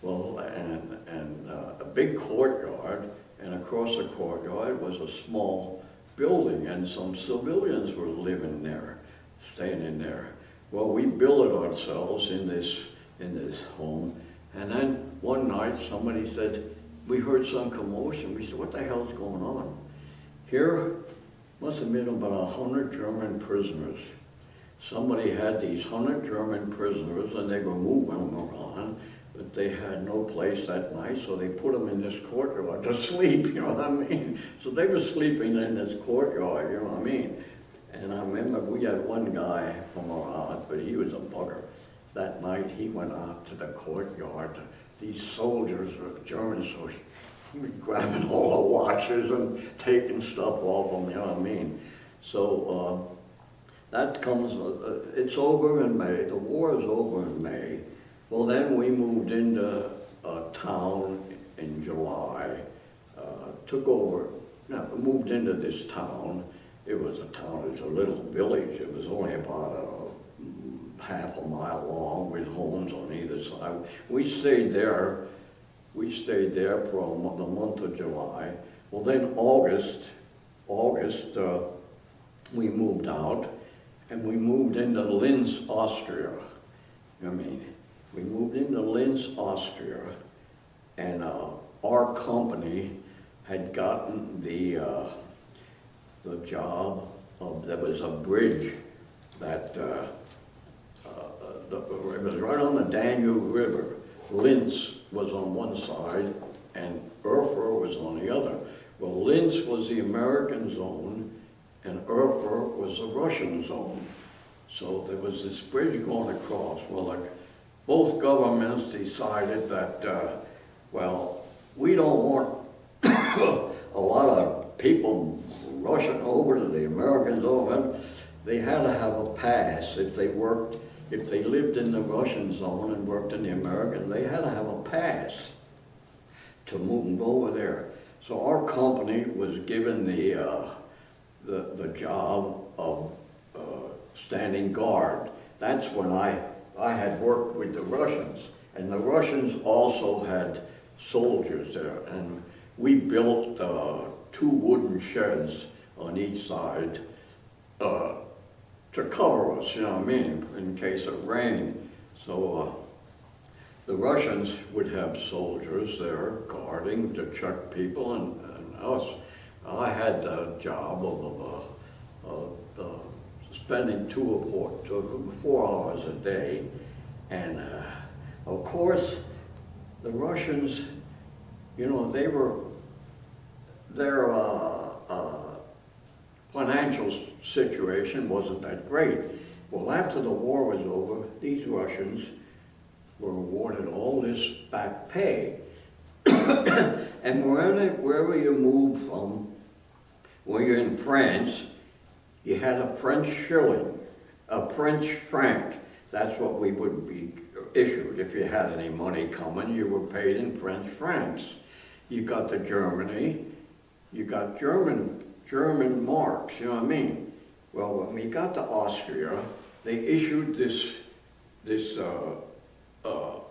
well, and a big courtyard. And across the courtyard was a small building, and some civilians were living there, staying in there. Well, we billeted ourselves in this home, and then one night somebody said, we heard some commotion. We said, what the hell's going on? Here must have been about 100 German prisoners. Somebody had these 100 German prisoners, and they were moving them around, but they had no place that night, so they put them in this courtyard to sleep, you know what I mean? So they were sleeping in this courtyard, you know what I mean? And I remember we had one guy from around, but he was a bugger. That night he went out to the courtyard. These soldiers, German soldiers, he was grabbing all the watches and taking stuff off them, you know what I mean? So that comes, it's over in May. The war is over in May. Well, then we moved into a town in July, moved into this town. It was a town, it was a little village. It was only about half a mile long with homes on either side. We stayed there for the month of July. Well, then August, we moved out, and we moved into Linz, Austria. I mean, we moved into Linz, Austria, and our company had gotten the job of, there was a bridge that, it was right on the Danube River. Linz was on one side and Erfurt was on the other. Well, Linz was the American zone and Erfurt was the Russian zone. So there was this bridge going across. Well, both governments decided that, well, we don't want a lot of people rushing over to the American zone. They had to have a pass if they lived in the Russian zone and worked in the American, they had to have a pass to move over there. So our company was given the job of standing guard. That's when I had worked with the Russians, and the Russians also had soldiers there, and we built 2 wooden sheds on each side to cover us, you know what I mean, in case of rain. So the Russians would have soldiers there guarding to check people, and us. I had the job of spending 2 or 4 hours a day, and of course the Russians, you know, their financial situation wasn't that great. Well, after the war was over, these Russians were awarded all this back pay. And wherever you moved from, when you're in France, you had a French shilling, a French franc. That's what we would be issued. If you had any money coming, you were paid in French francs. You got to Germany, you got German marks, you know what I mean? Well, when we got to Austria, they issued this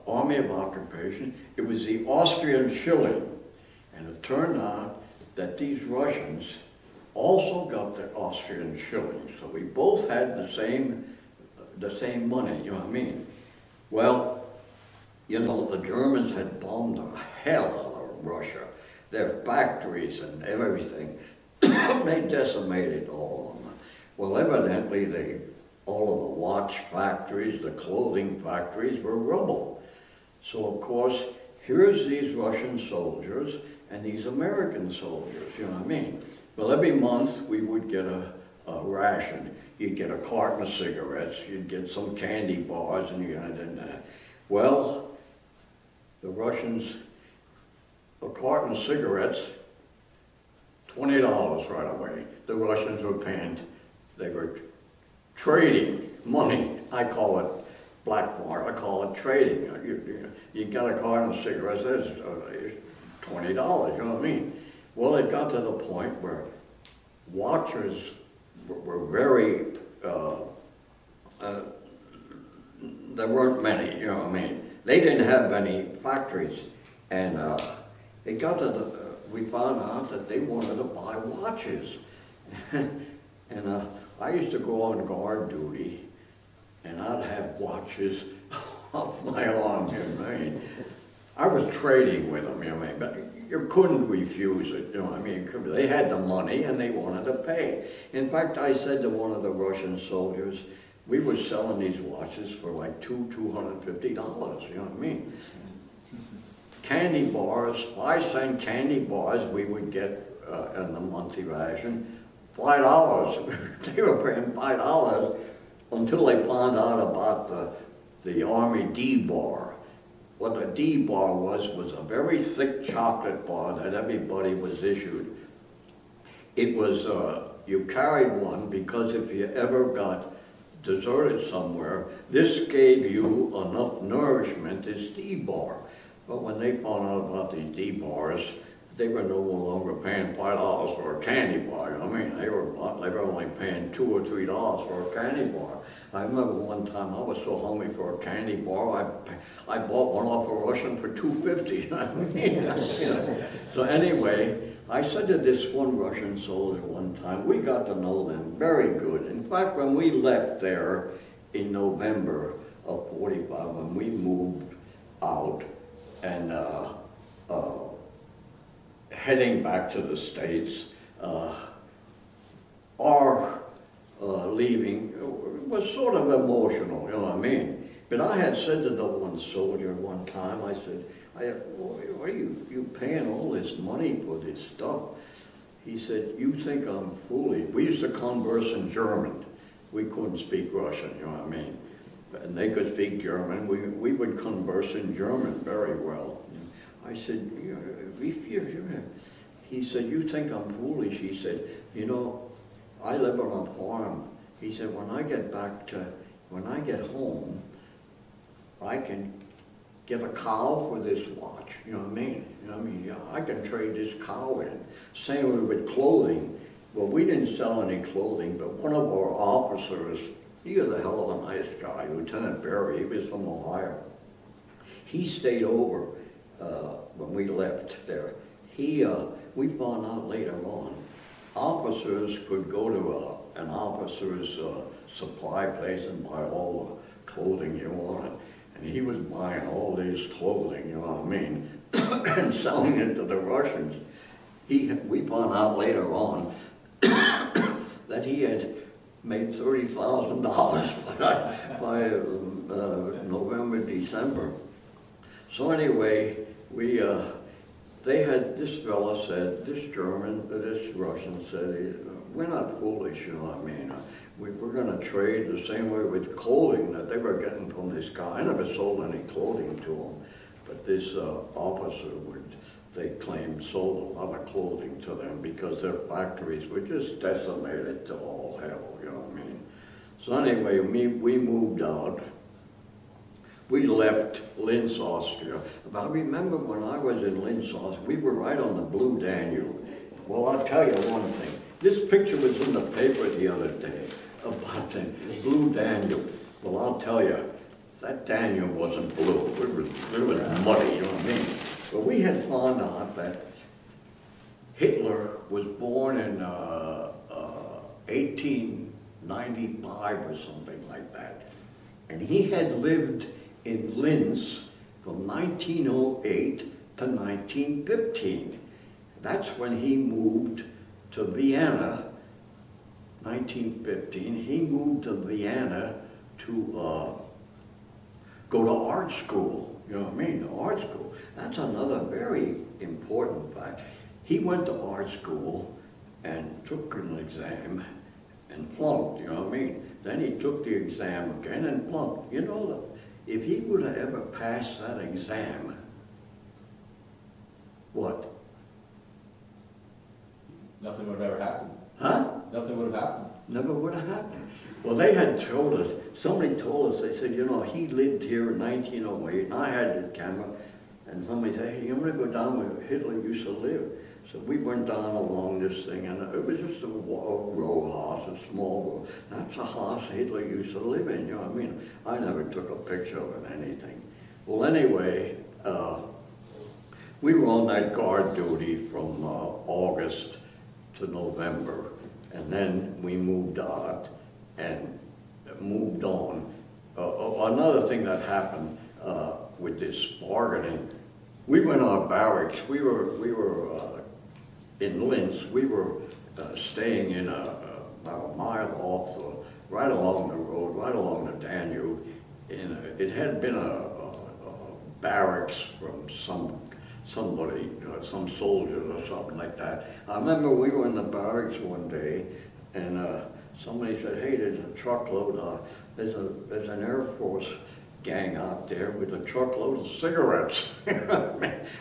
Army of Occupation. It was the Austrian shilling. And it turned out that these Russians also got the Austrian shilling. So we both had the same money, you know what I mean? Well, you know, the Germans had bombed the hell out of Russia. Their factories and everything. They decimated all of them. Well, evidently, all of the watch factories, the clothing factories were rubble. So, of course, here's these Russian soldiers and these American soldiers, you know what I mean? Well, every month we would get a ration. You'd get a carton of cigarettes, you'd get some candy bars, and well, the Russians, a carton of cigarettes, $20 right away. The Russians were paying, they were trading money. I call it black market, I call it trading. You got a carton of cigarettes, that's $20, you know what I mean? Well, it got to the point where watchers were very, there weren't many, you know what I mean? They didn't have any factories, and it got to we found out that they wanted to buy watches. And I used to go on guard duty, and I'd have watches on my arm, you know what I mean? I was trading with them, you know what I mean? But you couldn't refuse it, you know what I mean? They had the money and they wanted to pay. In fact, I said to one of the Russian soldiers, we were selling these watches for like $250, you know what I mean? Candy bars, 5-cent candy bars we would get in the monthly ration, $5. They were paying $5 until they found out about the Army D-bar. What the D-bar was a very thick chocolate bar that everybody was issued. It was, you carried one because if you ever got deserted somewhere, this gave you enough nourishment, this D-bar. But when they found out about these D-bars, they were no longer paying $5 for a candy bar, you know what I mean? They were only paying $2 or $3 for a candy bar. I remember one time I was so hungry for a candy bar, I bought one off a Russian for $2.50, you know what I mean? So anyway, I said to this one Russian soldier one time, we got to know them very good. In fact, when we left there in November of '45, when we moved out and heading back to the States, our leaving was sort of emotional, you know what I mean? But I had said to the one soldier one time, I said, why are you paying all this money for this stuff? He said, you think I'm foolish. We used to converse in German. We couldn't speak Russian, you know what I mean? And they could speak German. We would converse in German very well. I said, he said, you think I'm foolish? He said, you know, I live on a farm. He said, when I get home, I can get a cow for this watch, you know what I mean? You know what I mean? Yeah, I can trade this cow in. Same way with clothing. Well, we didn't sell any clothing, but one of our officers, he was a hell of a nice guy, Lieutenant Barry, he was from Ohio. He stayed over when we left there. We found out later on, officers could go to an officer's supply place and buy all the clothing you wanted. And he was buying all this clothing, you know what I mean, and selling it to the Russians. We found out later on that he had made $30,000 by November, December. So anyway, this fella said, this Russian said, we're not foolish, you know what I mean? We're going to trade the same way with clothing that they were getting from this guy. I never sold any clothing to him, but this officer they claimed, sold a lot of clothing to them because their factories were just decimated to all hell, you know what I mean? So anyway, we moved out. We left Linz, Austria. But I remember when I was in Linz, Austria, we were right on the Blue Danube. Well, I'll tell you one thing. This picture was in the paper the other day about the Blue Danube. Well, I'll tell you, that Danube wasn't blue. It was muddy, you know what I mean? But we had found out that Hitler was born in 1895 or something like that. And he had lived in Linz from 1908 to 1915. That's when he moved to Vienna, 1915. He moved to Vienna to go to art school. You know what I mean? The art school. That's another very important fact. He went to art school and took an exam and flunked, you know what I mean? Then he took the exam again and flunked. You know, if he would have ever passed that exam, what? Nothing would have ever happened. Huh? Nothing would have happened. Never would have happened. Well, they had told us, somebody told us, they said, you know, he lived here in 1908, and I had the camera, and somebody said, hey, you want to go down where Hitler used to live? So we went down along this thing, and it was just a row house, a small row. That's a house Hitler used to live in, you know what I mean? I never took a picture of it, anything. Well, anyway, we were on that guard duty from August to November, and then we moved out and moved on. Another thing that happened with this bargaining, we went on barracks. We were in Linz. We were staying in about a mile off, right along the road, right along the Danube. It had been a barracks from somebody, some soldiers or something like that. I remember we were in the barracks one day, and somebody said, hey, there's a truckload, there's an Air Force gang out there with a truckload of cigarettes.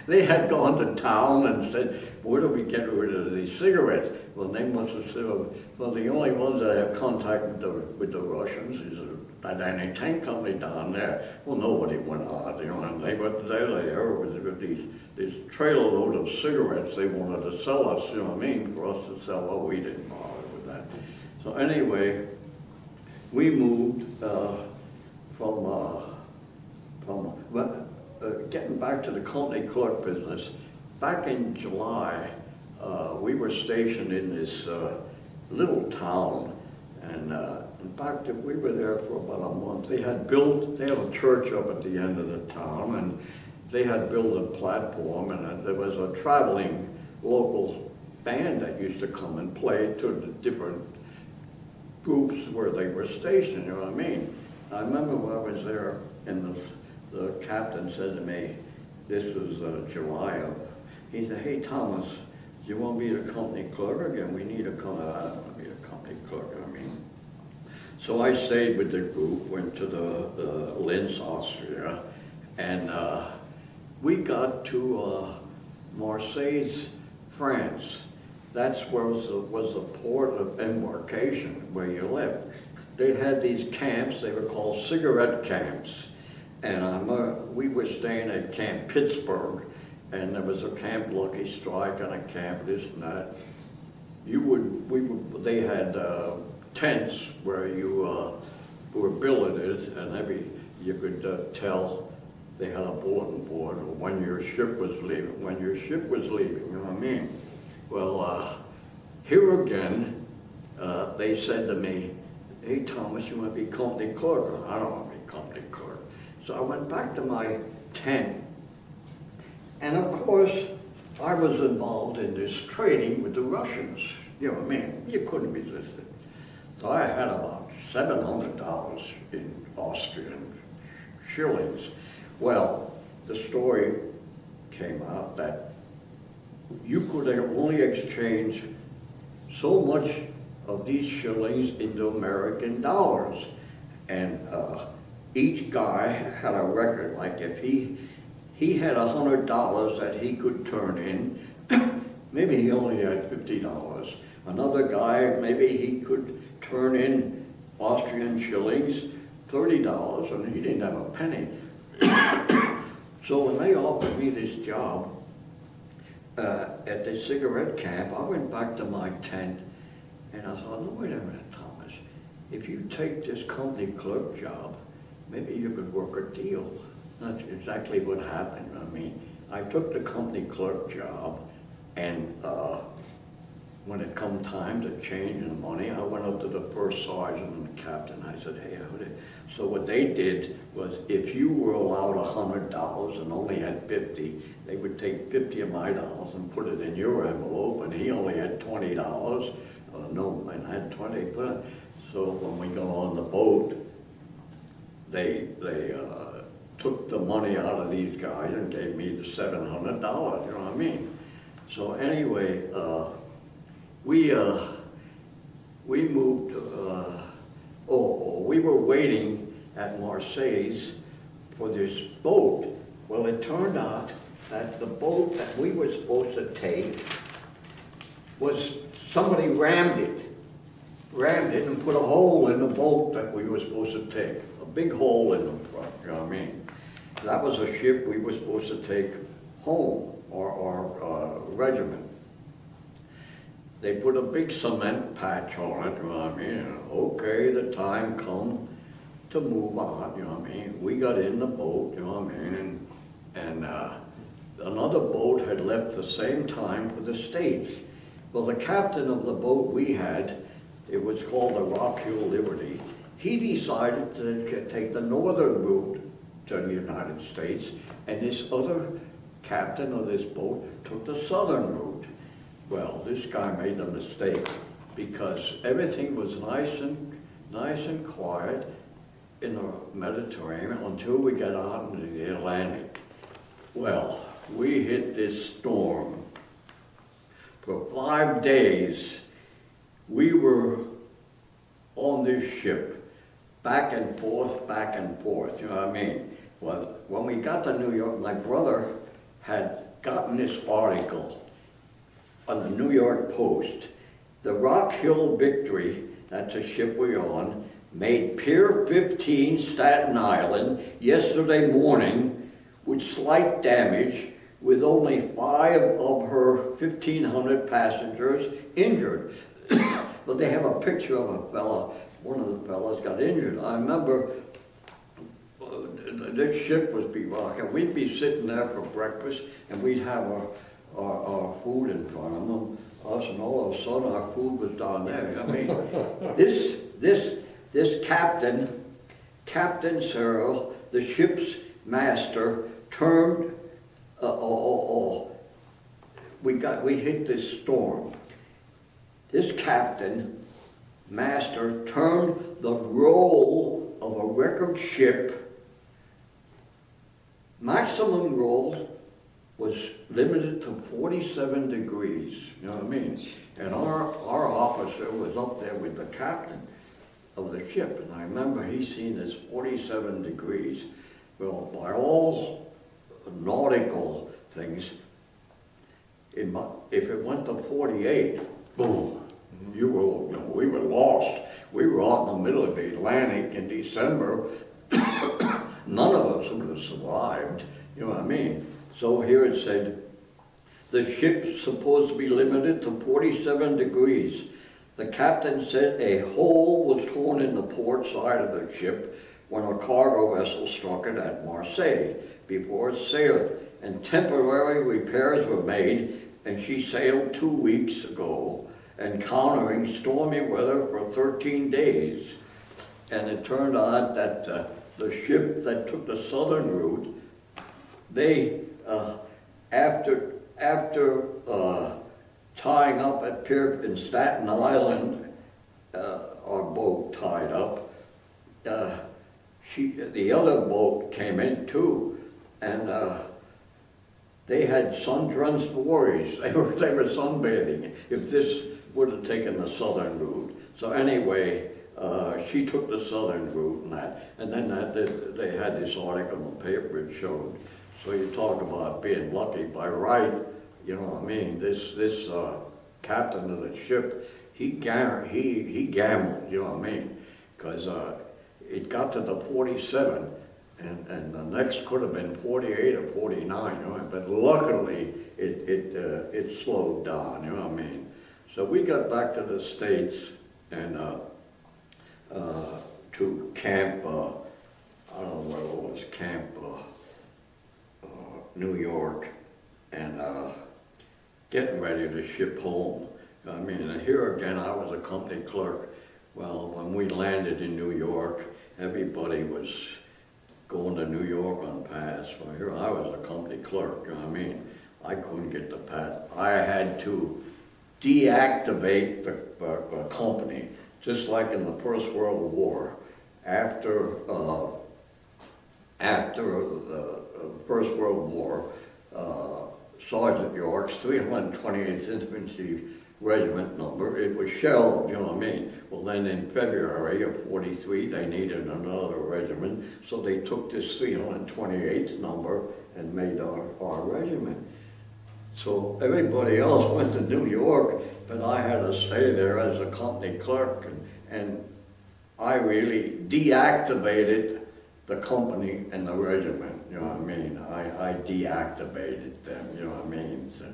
They had gone to town and said, where do we get rid of these cigarettes? Well, they must have said, well, the only ones that have contact with the Russians is that tank company down there. Well, nobody went out, and they went there with this trailer load of cigarettes they wanted to sell us, you know what I mean, for us to sell. Well, we didn't bother with that. So anyway, we moved getting back to the company clerk business. Back in July, we were stationed in this little town, and in fact, we were there for about a month. They had a church up at the end of the town, and they had built a platform, and there was a traveling local band that used to come and play to the different groups where they were stationed, you know what I mean? I remember when I was there, and the captain said to me, this was July, he said, hey Thomas, do you want to be the company clerk again? We need a company, I don't want to be the company clerk, I mean. So I stayed with the group, went to the Linz, Austria, and we got to Marseille, France. That's where was the port of embarkation where you lived. They had these camps, they were called cigarette camps. And we were staying at Camp Pittsburgh, and there was a Camp Lucky Strike and a camp this and that. They had tents where you were billeted, and you could tell they had a bulletin board when your ship was leaving, you know what I mean? Well, here again, they said to me, hey Thomas, you want to be company clerk? I don't want to be company clerk. So I went back to my tent, and of course, I was involved in this trading with the Russians. You know what I mean? You couldn't resist it. So I had about $700 in Austrian shillings. Well, the story came out that you could only exchange so much of these shillings into American dollars. And each guy had a record, like if he had $100 that he could turn in, maybe he only had $50. Another guy, maybe he could turn in Austrian shillings, $30, and he didn't have a penny. So when they offered me this job at the cigarette camp, I went back to my tent, and I thought, no, wait a minute, Thomas, if you take this company clerk job, maybe you could work a deal. That's exactly what happened. I mean, I took the company clerk job, and when it come time to change the money, I went up to the first sergeant and the captain. I said, hey, how did... So what they did was, if you were allowed $100 and only had 50, they would take 50 of my dollars and put it in your envelope, and he only had $20. No, and I had 20. So when we got on the boat, they took the money out of these guys and gave me the $700, you know what I mean? So anyway, we moved, we were waiting at Marseilles for this boat. Well, it turned out that the boat that we were supposed to take was, somebody rammed it and put a hole in the boat that we were supposed to take, a big hole in the front, you know what I mean? That was a ship we were supposed to take home, our regiment. They put a big cement patch on it, you know what I mean? Okay, the time come to move on, you know what I mean? We got in the boat, you know what I mean? And another boat had left the same time for the States. Well, the captain of the boat we had, it was called the Rock Hill Liberty, he decided to take the northern route to the United States, and this other captain of this boat took the southern route. Well, this guy made a mistake because everything was nice and quiet in the Mediterranean until we got out into the Atlantic. Well, we hit this storm. For 5 days, we were on this ship, back and forth, you know what I mean? Well, when we got to New York, my brother had gotten this article on the New York Post. The Rock Hill Victory, that's a ship we're on, made Pier 15, Staten Island, yesterday morning with slight damage, with only 5 of her 1,500 passengers injured. But they have a picture of a fella, one of the fellas got injured. I remember this ship would be rocking. We'd be sitting there for breakfast and we'd have our food in front of us, and all of a sudden our food was down there. I mean, this Captain Cyril, the ship's master, turned, we hit this storm. This captain, master, turned the roll of a record ship. Maximum roll was limited to 47 degrees, you know what I mean? And our officer was up there with the captain of the ship, and I remember he seen this 47 degrees. Well, by all nautical things, if it went to 48, boom, we were lost. We were out in the middle of the Atlantic in December. None of us would have survived, you know what I mean? So here it said, the ship's supposed to be limited to 47 degrees. The captain said a hole was torn in the port side of the ship when a cargo vessel struck it at Marseilles before it sailed, and temporary repairs were made, and she sailed 2 weeks ago, encountering stormy weather for 13 days. And it turned out that the ship that took the southern route, they, after tying up at pier in Staten Island, our boat tied up, the other boat came in too, and they had sun-drenched worries. They were sunbathing if this would have taken the southern route. So anyway, she took the southern route and then they had this article in the paper it showed. So you talk about being lucky. By right, you know what I mean? This captain of the ship, he gambled, you know what I mean? Because it got to the 47, and the next could have been 48 or 49, you know, but luckily it slowed down, you know what I mean? So we got back to the States and to camp, I don't know what it was, Camp New York, and getting ready to ship home. I mean, and here again, I was a company clerk. Well, when we landed in New York, everybody was going to New York on pass. Well, here I was a company clerk, you know what I mean? I couldn't get the pass. I had to deactivate the company, just like in the First World War. After after the First World War, Sergeant York's 328th Infantry Regiment number, it was shelled, you know what I mean? Well, then in February of 43, they needed another regiment, so they took this 328th number and made our regiment. So everybody else went to New York, but I had to stay there as a company clerk, and I really deactivated the company and the regiment, you know what I mean? I deactivated them, you know what I mean? So,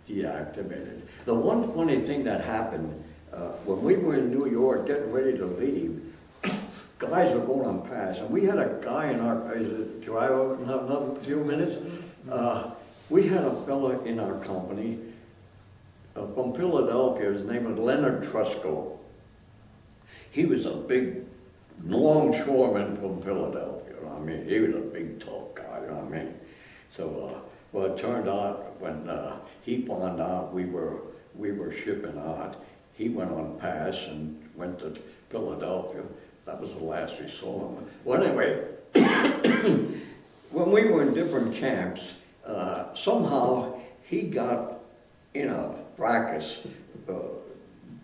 deactivated. The one funny thing that happened, when we were in New York getting ready to leave, guys were going on pass, and we had a guy in our, is it drive in another few minutes? We had a fella in our company from Philadelphia, his name was Leonard Trusco. He was a big longshoreman from Philadelphia, you know what I mean? He was a big tough guy, you know what I mean? So, well, it turned out when he found out we were shipping out, he went on pass and went to Philadelphia. That was the last we saw him. Well, anyway, when we were in different camps, somehow he got in a fracas,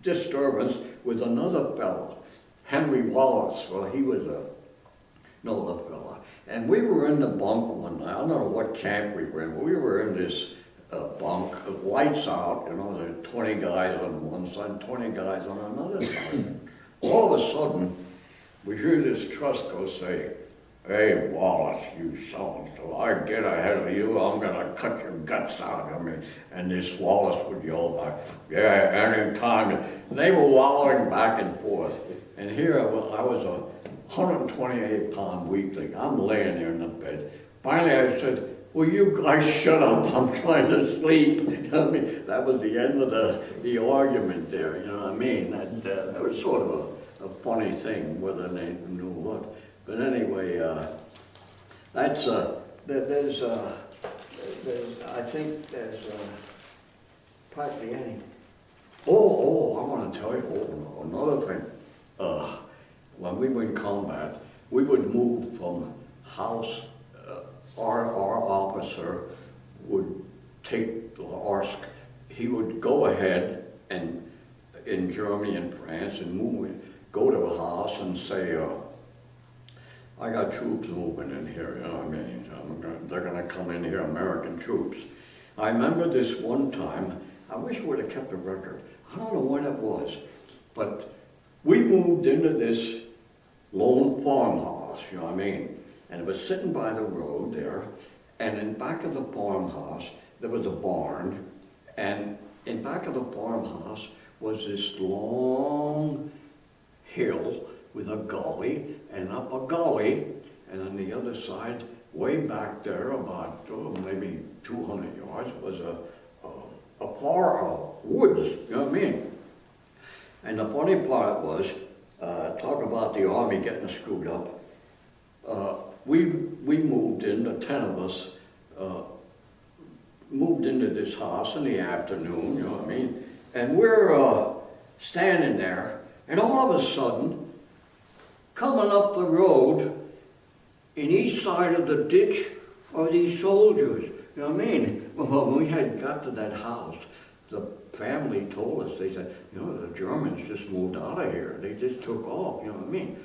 disturbance with another fellow, Henry Wallace. Well, he was another fellow. And we were in the bunk one night. I don't know what camp we were in, but we were in this bunk, lights out, you know, there were 20 guys on one side, 20 guys on another side. All of a sudden, we hear this Trusco say, "Hey, Wallace, you so-and-so, I get ahead of you, I'm gonna cut your guts out." I mean, and this Wallace would yell back, "Yeah, anytime." They were wallowing back and forth. And here I was a 128-pound weakling. I'm laying there in the bed. Finally I said, "Will you guys shut up? I'm trying to sleep." You know what I mean? That was the end of the argument there, you know what I mean? That was sort of a funny thing, whether they knew what. But anyway, that's, I think there's practically any. I want to tell you another thing. When we were in combat, we would move from house, our officer would take he would go ahead and in Germany and France and go to a house and say, "I got troops moving in here, you know what I mean? They're gonna come in here, American troops." I remember this one time, I wish I would have kept a record. I don't know when it was, but we moved into this lone farmhouse, you know what I mean? And it was sitting by the road there, and in back of the farmhouse, there was a barn, and in back of the farmhouse was this long hill with a gully, and up a gully, and on the other side, way back there, about maybe 200 yards, was a woods, you know what I mean? And the funny part was, talk about the Army getting screwed up. We moved in, the 10 of us, moved into this house in the afternoon, you know what I mean? And we're standing there, and all of a sudden, coming up the road, in each side of the ditch are these soldiers, you know what I mean? Well, when we had got to that house, the family told us, they said, "You know, the Germans just moved out of here. They just took off," you know what I mean?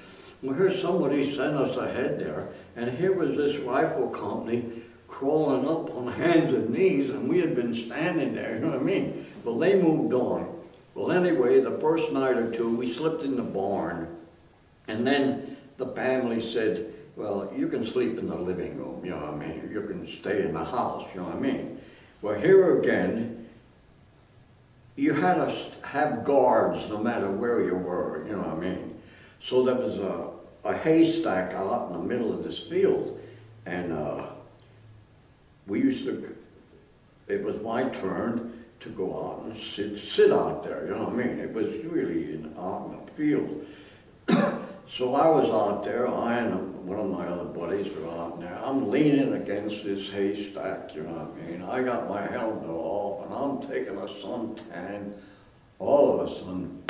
Well, here somebody sent us ahead there, and here was this rifle company crawling up on hands and knees, and we had been standing there, you know what I mean? Well, they moved on. Well, anyway, the first night or two, we slept in the barn, and then the family said, "Well, you can sleep in the living room, you know what I mean? You can stay in the house, you know what I mean?" Well, here again, you had to have guards no matter where you were, you know what I mean? So there was a haystack out in the middle of this field, and we used to, it was my turn to go out and sit out there, you know what I mean? It was really out in the field. So I was out there, I and one of my other buddies were out there. I'm leaning against this haystack, you know what I mean? I got my helmet off and I'm taking a suntan. All of a sudden,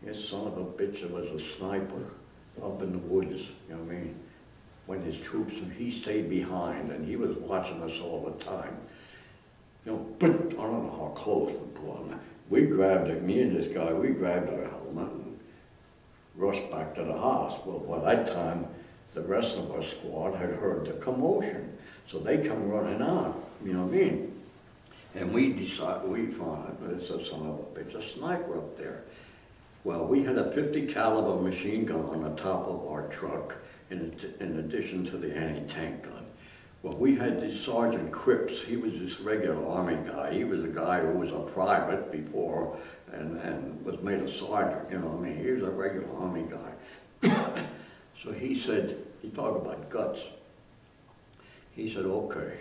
this son of a bitch, there was a sniper up in the woods, you know what I mean? when his troops, he stayed behind, and he was watching us all the time. You know, but I don't know how close we were. We grabbed it, me and this guy, we grabbed our helmet and rushed back to the house. Well, by that time, the rest of our squad had heard the commotion. So they come running out, you know what I mean? And we decided, we found it's a son of a bitch, a sniper up there. Well, we had a 50 caliber machine gun on the top of our truck in addition to the anti-tank gun. Well, we had this Sergeant Cripps. He was this regular Army guy. He was a guy who was a private before and was made a sergeant, you know what I mean? He was a regular Army guy. So he said, he talked about guts. He said, okay,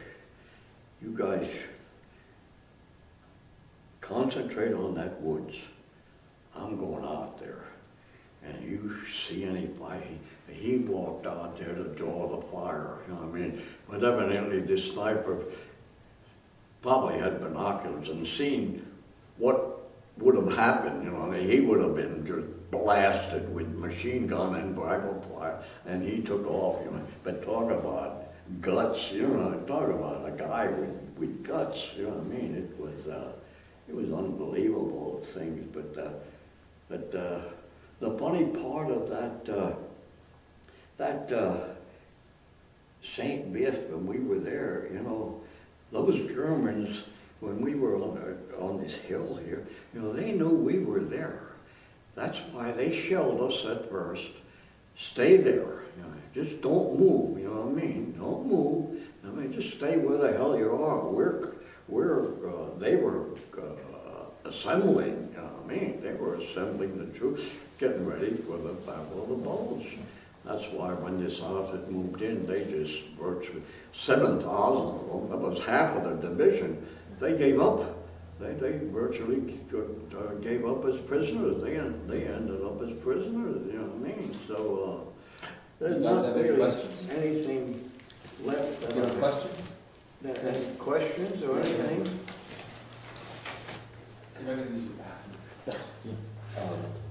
you guys concentrate on that woods. I'm going out there. And you see anybody, he walked out there to draw the fire, you know what I mean? But evidently this sniper probably had binoculars and seen what would have happened, you know what I mean? He would have been just blasted with machine gun and rifle fire, and he took off, you know. But talk about guts, you know, talk about a guy with guts, you know what I mean? It was unbelievable things, but the funny part of that St. Vith, when we were there, you know, those Germans, when we were on this hill here, you know, they knew we were there. That's why they shelled us at first. Stay there, you know, just don't move, you know what I mean? Don't move. I mean, just stay where the hell you are. They were assembling, you know what I mean? They were assembling the troops, getting ready for the Battle of the Bulge. That's why when this outfit moved in, they just virtually, 7,000 of them, that was half of the division, they gave up. They virtually gave up as prisoners. They ended up as prisoners, you know what I mean? So, there's You guys not have any really questions? anything left. You have a question? Any questions or anything? You're not gonna use the bathroom.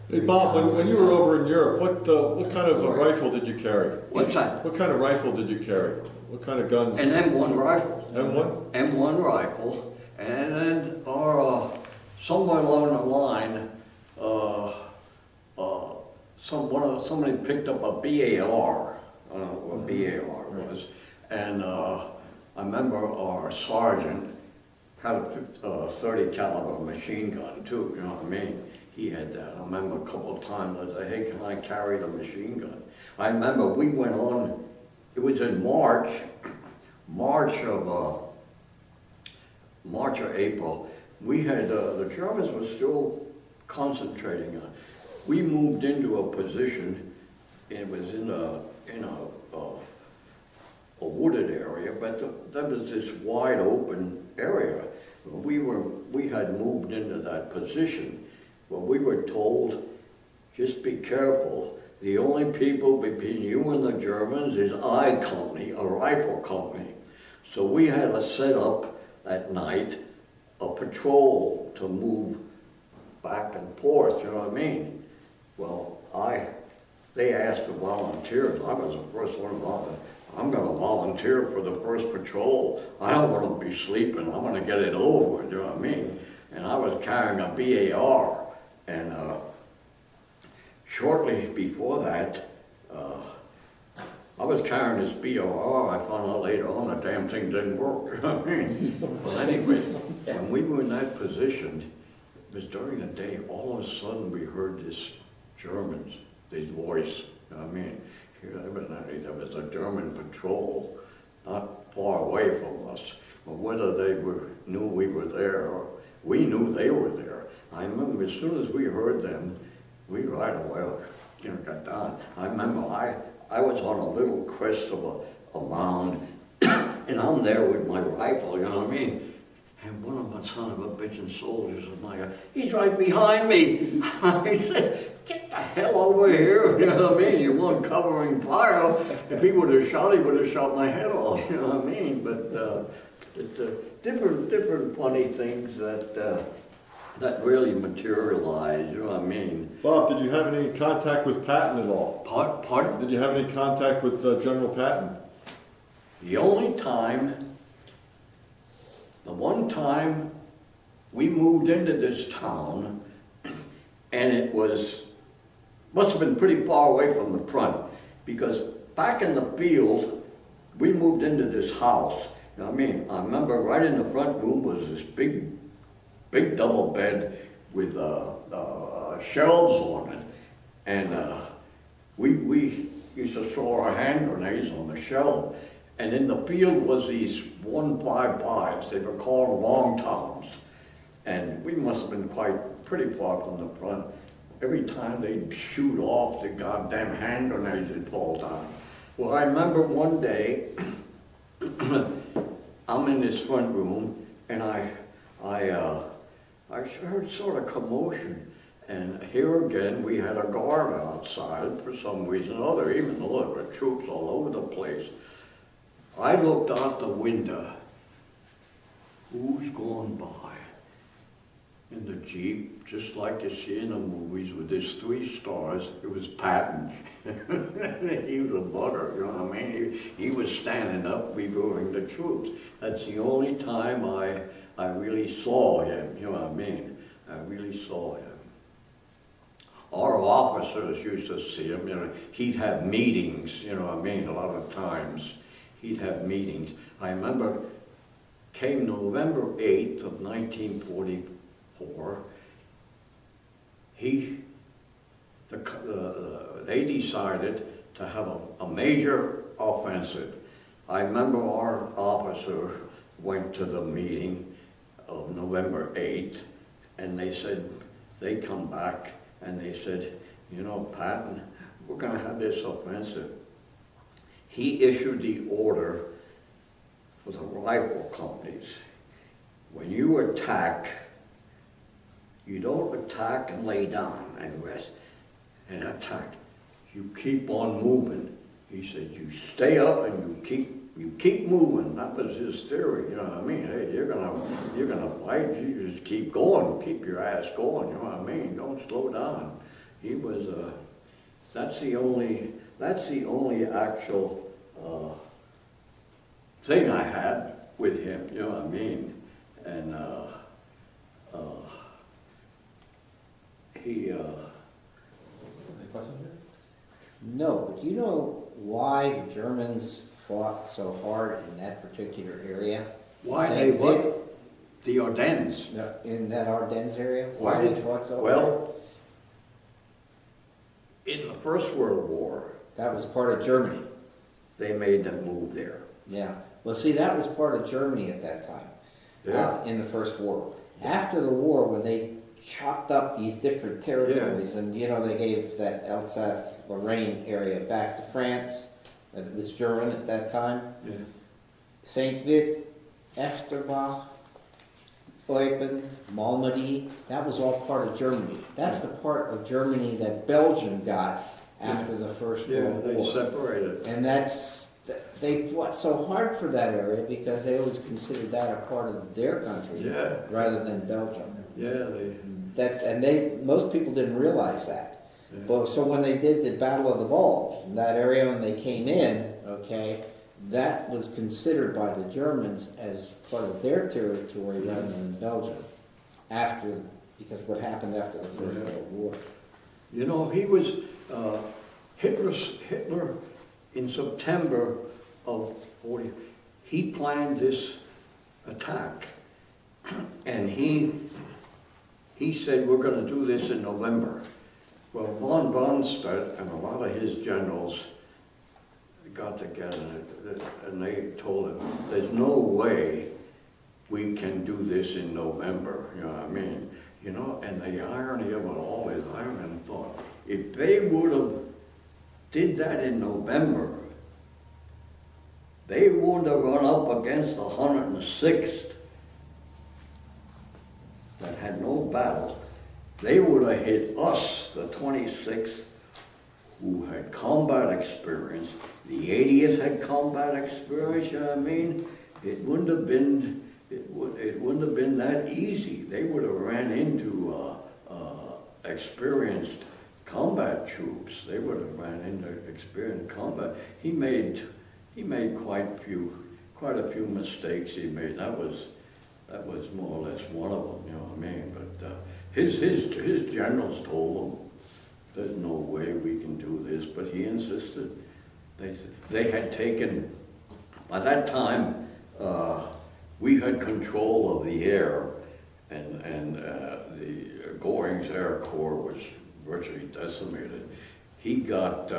Hey Bob, when you were over in Europe, what kind of a rifle did you carry? What's that? What kind of rifle did you carry? What kind of guns? An M1 rifle. M1? M1 rifle, and then somewhere along the line, somebody picked up a BAR. I don't know what BAR was, and I remember our sergeant had a 30 caliber machine gun too. You know what I mean? He had that. I remember a couple of times I said, "Hey, can I carry the machine gun?" I remember we went on. It was in March or April. We had the Germans were still concentrating on. We moved into a position. It was in a wooded area, but there was this wide open area. We had moved into that position. Well, we were told, just be careful. The only people between you and the Germans is I Company, a rifle company. So we had to set up at night a patrol to move back and forth, you know what I mean? Well, they asked for volunteers. I was the first one volunteer. I'm going to volunteer for the first patrol. I don't want to be sleeping. I'm going to get it over with, you know what I mean? And I was carrying a BAR. And shortly before that, I was carrying this BAR. I found out later on the damn thing didn't work, you know what I mean? Well, anyway, when we were in that position, it was during the day, all of a sudden we heard this voice, you know what I mean? Here, evidently there was a German patrol not far away from us. But whether they knew we were there or we knew they were there. I remember as soon as we heard them, we right away, you know, got down. I remember I was on a little crest of a mound, and I'm there with my rifle, you know what I mean? And one of my son of a bitchin' soldiers of mine, he's right behind me. I said, get the hell over here, you know what I mean? You weren't covering fire. If he would have shot, he would have shot my head off, you know what I mean? But it's different funny things that that really materialized, you know what I mean? Bob, did you have any contact with Patton at all? Pardon? Did you have any contact with General Patton? The only time, the one time we moved into this town, and it must have been pretty far away from the front, because back in the field, we moved into this house. You know what I mean? I remember right in the front room was this big double bed with shelves on it, and we used to throw our hand grenades on the shelf. And in the field was these 155s. They were called long toms, and we must have been pretty far from the front. Every time they'd shoot off, the goddamn hand grenades would fall down. Well, I remember one day, I'm in this front room, and I heard sort of commotion. And here again, we had a guard outside for some reason or other, even though there were troops all over the place. I looked out the window. Who's going by? In the Jeep, just like you see in the movies, with his 3 stars. It was Patton. He was a bugger, you know what I mean? He was standing up, reviewing the troops. That's the only time I really saw him, you know what I mean? I really saw him. Our officers used to see him, you know, he'd have meetings, you know what I mean, a lot of times. He'd have meetings. I remember came November 8th of 1944, they decided to have a major offensive. I remember our officer went to the meeting of November 8th, and they come back and they said, you know, Patton, we're going to have this offensive. He issued the order for the rifle companies. When you attack, you don't attack and lay down and rest and attack. You keep on moving. He said, you stay up and you keep moving. That was his theory, you know what I mean? Hey, you're gonna fight, you just keep going, keep your ass going, you know what I mean? Don't slow down. He was, that's the only actual thing I had with him, you know what I mean? And he, Any questions here? No, but do you know why the Germans fought so hard in that particular area? why Same they bit what? The Ardennes. in that Ardennes area? Why Why did- they fought so hard? Well, in the First World War, That was part of Germany. they made them move there. Yeah. Well, see, that was part of Germany at that time. Yeah. In the First War. After the war, when they chopped up these different territories, and you know, they gave that Alsace-Lorraine area back to France, and it was German at that time. Yeah. St. Vit, Esterbach, Eupen, Malmedy, that was all part of Germany. That's the part of Germany that Belgium got after the First Yeah, World they War. separated. And they fought so hard for that area because they always considered that a part of their country Yeah. rather than Belgium. Yeah, Most people didn't realize that. Yeah. But so when they did the Battle of the Bulge in that area, when they came in, okay, that was considered by the Germans as part of their territory rather than Belgium. Because what happened after the First World War. You know, he was, Hitler in September of 40, he planned this attack. And he said, we're going to do this in November. Well, von Brandstädt and a lot of his generals got together and they told him, there's no way we can do this in November, you know what I mean? You know, and the irony of it all is, I even thought, if they would have did that in November, they would have run up against the 106th that had no battle. They would have hit us, the 26th, who had combat experience. The 80th had combat experience, you know what I mean? It wouldn't have been it wouldn't have been that easy. They would have ran into experienced combat troops. They would have ran into experienced combat. He made quite a few mistakes. He made that was more or less one of them. You know what I mean? But his generals told him, "There's no way we can do this," but he insisted. They had taken, by that time, we had control of the air, and the Goring's Air Corps was virtually decimated. He got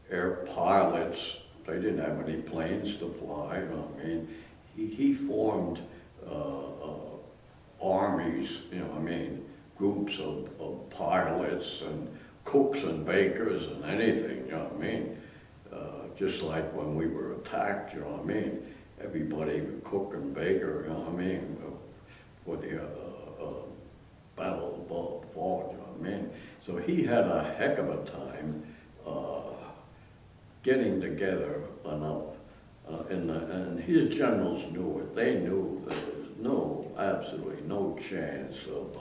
air pilots. They didn't have any planes to fly. You know what I mean? He formed armies, you know what I mean, groups of pilots and cooks and bakers and anything, you know what I mean? Just like when we were attacked, you know what I mean? Everybody would cook and baker, you know what I mean, for the Battle of the Fall, you know what I mean? So he had a heck of a time getting together enough, and his generals knew it. They knew there was absolutely no chance of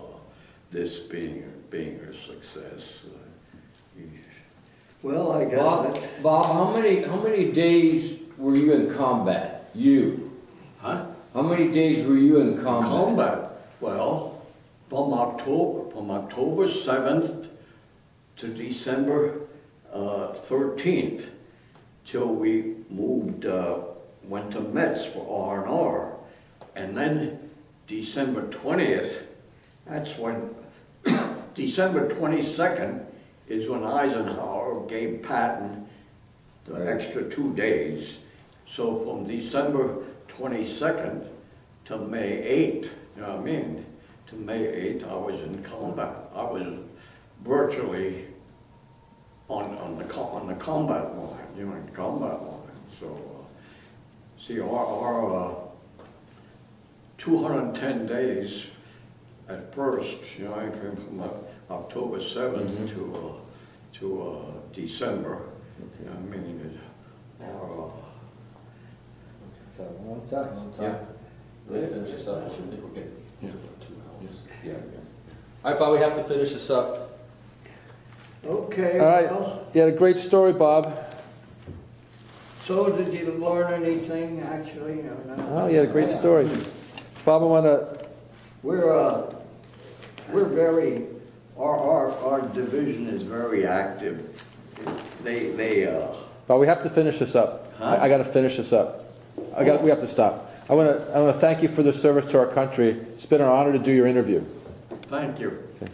this being a success. Well, I guess Bob, that's, Bob, how many days were you in combat? You? Huh? How many days were you in combat? Combat, well, from October 7th to December 13th, till we moved, went to Metz for R&R. And then December 20th, that's when, December 22nd is when Eisenhower gave Patton the extra 2 days. So from December 22nd to May 8th, you know what I mean? To May 8th, I was in combat. I was virtually on the combat line, you know, in combat line. So, see, our 210 days at first, you know, I came from October 7th to December. You know what I mean? One time. Long time. Ready to finish this up? I think we're good. Yeah. All right, Bob, we have to finish this up. okay, All right, well, you had a great story, Bob. so did you learn anything actually? Or no? Oh, you had a great story. Bob, I want to, We're very, our division is very active. Bob, we have to finish this up. Huh? I got to finish this up. We have to stop. I want to thank you for the service to our country. It's been an honor to do your interview. Thank you.